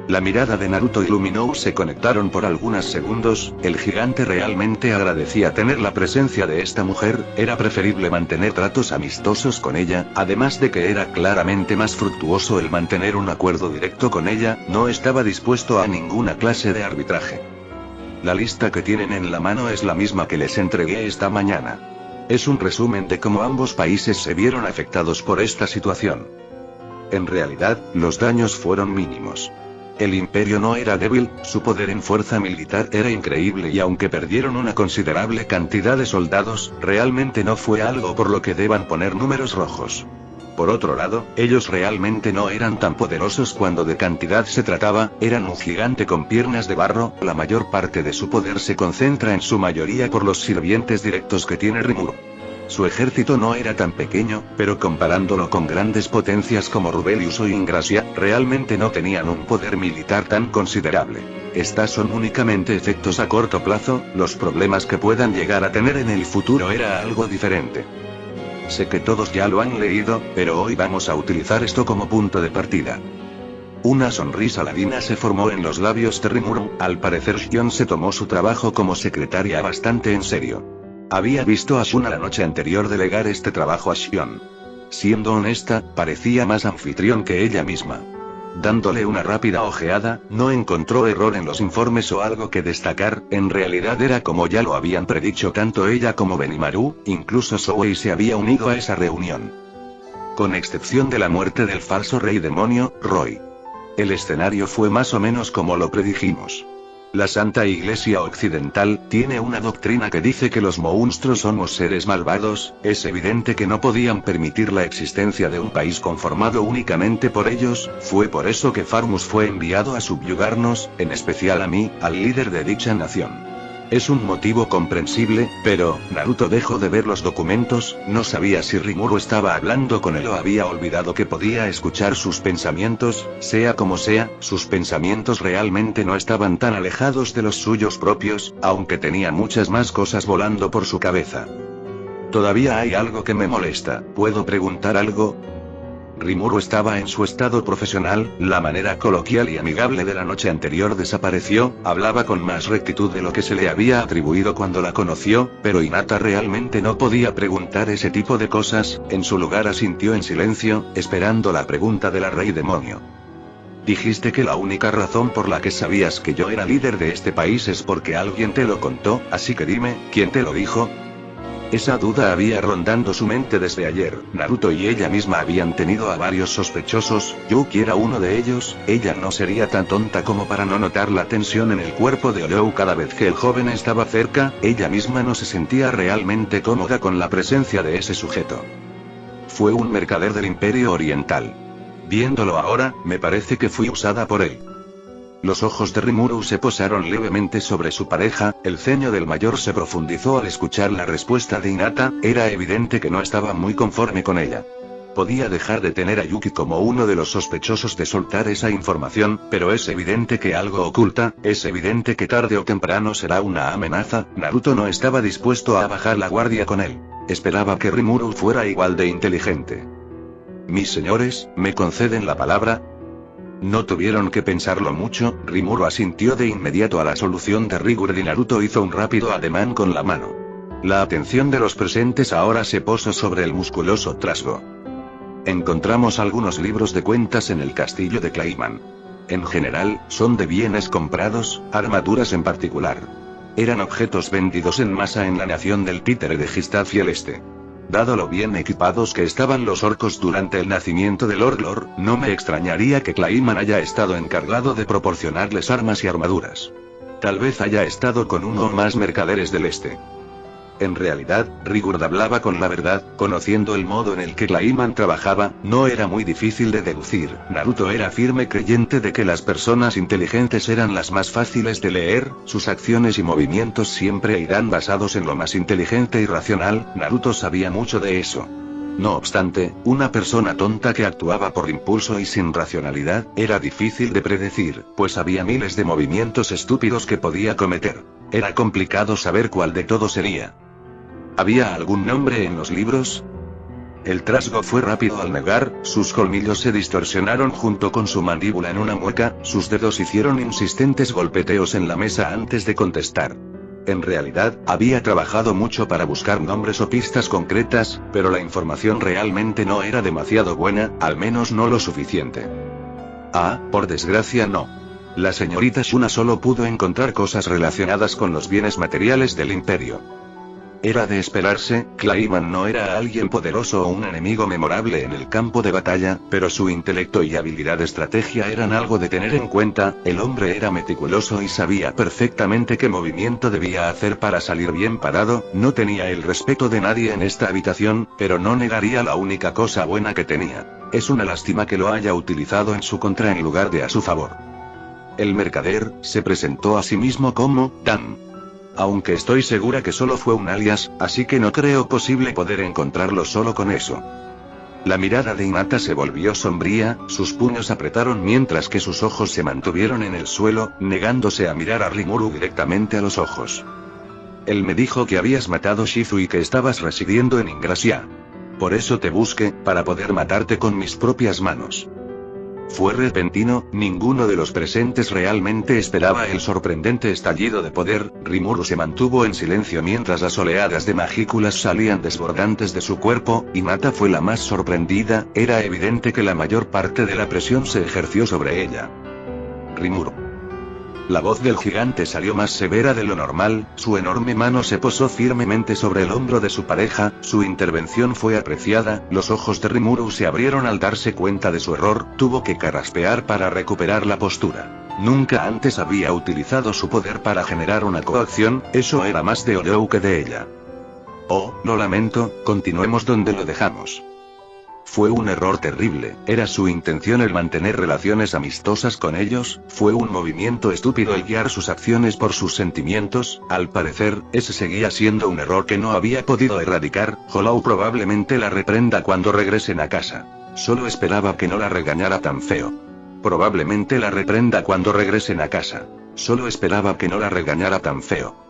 La mirada de Naruto y Luminou se conectaron por algunos segundos. El gigante realmente agradecía tener la presencia de esta mujer, era preferible mantener tratos amistosos con ella, además de que era claramente más fructuoso el mantener un acuerdo directo con ella, no estaba dispuesto a ninguna clase de arbitraje. La lista que tienen en la mano es la misma que les entregué esta mañana. Es un resumen de cómo ambos países se vieron afectados por esta situación. En realidad, los daños fueron mínimos. El imperio no era débil, su poder en fuerza militar era increíble y aunque perdieron una considerable cantidad de soldados, realmente no fue algo por lo que deban poner números rojos. Por otro lado, ellos realmente no eran tan poderosos cuando de cantidad se trataba, eran un gigante con piernas de barro, la mayor parte de su poder se concentra en su mayoría por los sirvientes directos que tiene Rimuru. Su ejército no era tan pequeño, pero comparándolo con grandes potencias como Rubelius o Ingracia, realmente no tenían un poder militar tan considerable. Estas son únicamente efectos a corto plazo, los problemas que puedan llegar a tener en el futuro era algo diferente. Sé que todos ya lo han leído, pero hoy vamos a utilizar esto como punto de partida. Una sonrisa ladina se formó en los labios de Rimuru, al parecer Shion se tomó su trabajo como secretaria bastante en serio. Había visto a Shuna la noche anterior delegar este trabajo a Shion. Siendo honesta, parecía más anfitrión que ella misma. Dándole una rápida ojeada, no encontró error en los informes o algo que destacar, en realidad era como ya lo habían predicho tanto ella como Benimaru, incluso Souei se había unido a esa reunión. Con excepción de la muerte del falso rey demonio, Roy. El escenario fue más o menos como lo predijimos. La Santa Iglesia Occidental tiene una doctrina que dice que los monstruos somos seres malvados, es evidente que no podían permitir la existencia de un país conformado únicamente por ellos, fue por eso que Farmus fue enviado a subyugarnos, en especial a mí, al líder de dicha nación. Es un motivo comprensible, pero, Naruto dejó de ver los documentos, no sabía si Rimuru estaba hablando con él o había olvidado que podía escuchar sus pensamientos, sea como sea, sus pensamientos realmente no estaban tan alejados de los suyos propios, aunque tenía muchas más cosas volando por su cabeza. Todavía hay algo que me molesta, ¿puedo preguntar algo? Rimuru estaba en su estado profesional, la manera coloquial y amigable de la noche anterior desapareció, hablaba con más rectitud de lo que se le había atribuido cuando la conoció, pero Hinata realmente no podía preguntar ese tipo de cosas, en su lugar asintió en silencio, esperando la pregunta de la rey demonio. Dijiste que la única razón por la que sabías que yo era líder de este país es porque alguien te lo contó, así que dime, ¿quién te lo dijo? Esa duda había rondando su mente desde ayer. Naruto y ella misma habían tenido a varios sospechosos, Yuki era uno de ellos, ella no sería tan tonta como para no notar la tensión en el cuerpo de Olou cada vez que el joven estaba cerca, ella misma no se sentía realmente cómoda con la presencia de ese sujeto. Fue un mercader del Imperio Oriental. Viéndolo ahora, me parece que fui usada por él. Los ojos de Rimuru se posaron levemente sobre su pareja, el ceño del mayor se profundizó al escuchar la respuesta de Hinata, era evidente que no estaba muy conforme con ella. Podía dejar de tener a Yuki como uno de los sospechosos de soltar esa información, pero es evidente que algo oculta, es evidente que tarde o temprano será una amenaza. Naruto no estaba dispuesto a bajar la guardia con él. Esperaba que Rimuru fuera igual de inteligente. Mis señores, ¿me conceden la palabra? No tuvieron que pensarlo mucho, Rimuru asintió de inmediato a la solución de Rigurd y Naruto hizo un rápido ademán con la mano. La atención de los presentes ahora se posó sobre el musculoso trasgo. Encontramos algunos libros de cuentas en el castillo de Clayman. En general, son de bienes comprados, armaduras en particular. Eran objetos vendidos en masa en la nación del títere de Gistad y el Este. Dado lo bien equipados que estaban los orcos durante el nacimiento de Lord Lord, no me extrañaría que Clayman haya estado encargado de proporcionarles armas y armaduras. Tal vez haya estado con uno o más mercaderes del este. En realidad, Rigurd hablaba con la verdad, conociendo el modo en el que Clayman trabajaba, no era muy difícil de deducir. Naruto era firme creyente de que las personas inteligentes eran las más fáciles de leer, sus acciones y movimientos siempre irán basados en lo más inteligente y racional. Naruto sabía mucho de eso. No obstante, una persona tonta que actuaba por impulso y sin racionalidad, era difícil de predecir, pues había miles de movimientos estúpidos que podía cometer. Era complicado saber cuál de todos sería. ¿Había algún nombre en los libros? El trasgo fue rápido al negar, sus colmillos se distorsionaron junto con su mandíbula en una mueca, sus dedos hicieron insistentes golpeteos en la mesa antes de contestar. En realidad, había trabajado mucho para buscar nombres o pistas concretas, pero la información realmente no era demasiado buena, al menos no lo suficiente. Ah, por desgracia no. La señorita Shuna solo pudo encontrar cosas relacionadas con los bienes materiales del imperio. Era de esperarse, Clayman no era alguien poderoso o un enemigo memorable en el campo de batalla, pero su intelecto y habilidad de estrategia eran algo de tener en cuenta. El hombre era meticuloso y sabía perfectamente qué movimiento debía hacer para salir bien parado. No tenía el respeto de nadie en esta habitación, pero no negaría la única cosa buena que tenía. Es una lástima que lo haya utilizado en su contra en lugar de a su favor. El mercader se presentó a sí mismo como Dan. Aunque estoy segura que solo fue un alias, así que no creo posible poder encontrarlo solo con eso. La mirada de Hinata se volvió sombría, sus puños apretaron mientras que sus ojos se mantuvieron en el suelo, negándose a mirar a Rimuru directamente a los ojos. Él me dijo que habías matado Shizu y que estabas residiendo en Ingrasia. Por eso te busqué, para poder matarte con mis propias manos. Fue repentino, ninguno de los presentes realmente esperaba el sorprendente estallido de poder. Rimuru se mantuvo en silencio mientras las oleadas de magículas salían desbordantes de su cuerpo. Hinata fue la más sorprendida, era evidente que la mayor parte de la presión se ejerció sobre ella. Rimuru. La voz del gigante salió más severa de lo normal, su enorme mano se posó firmemente sobre el hombro de su pareja, su intervención fue apreciada, los ojos de Rimuru se abrieron al darse cuenta de su error, tuvo que carraspear para recuperar la postura. Nunca antes había utilizado su poder para generar una coacción, eso era más de Oyou que de ella. Oh, lo lamento, continuemos donde lo dejamos. Fue un error terrible, era su intención el mantener relaciones amistosas con ellos, fue un movimiento estúpido el guiar sus acciones por sus sentimientos, al parecer, ese seguía siendo un error que no había podido erradicar. Hollow probablemente la reprenda cuando regresen a casa. Solo esperaba que no la regañara tan feo. Probablemente la reprenda cuando regresen a casa. Solo esperaba que no la regañara tan feo.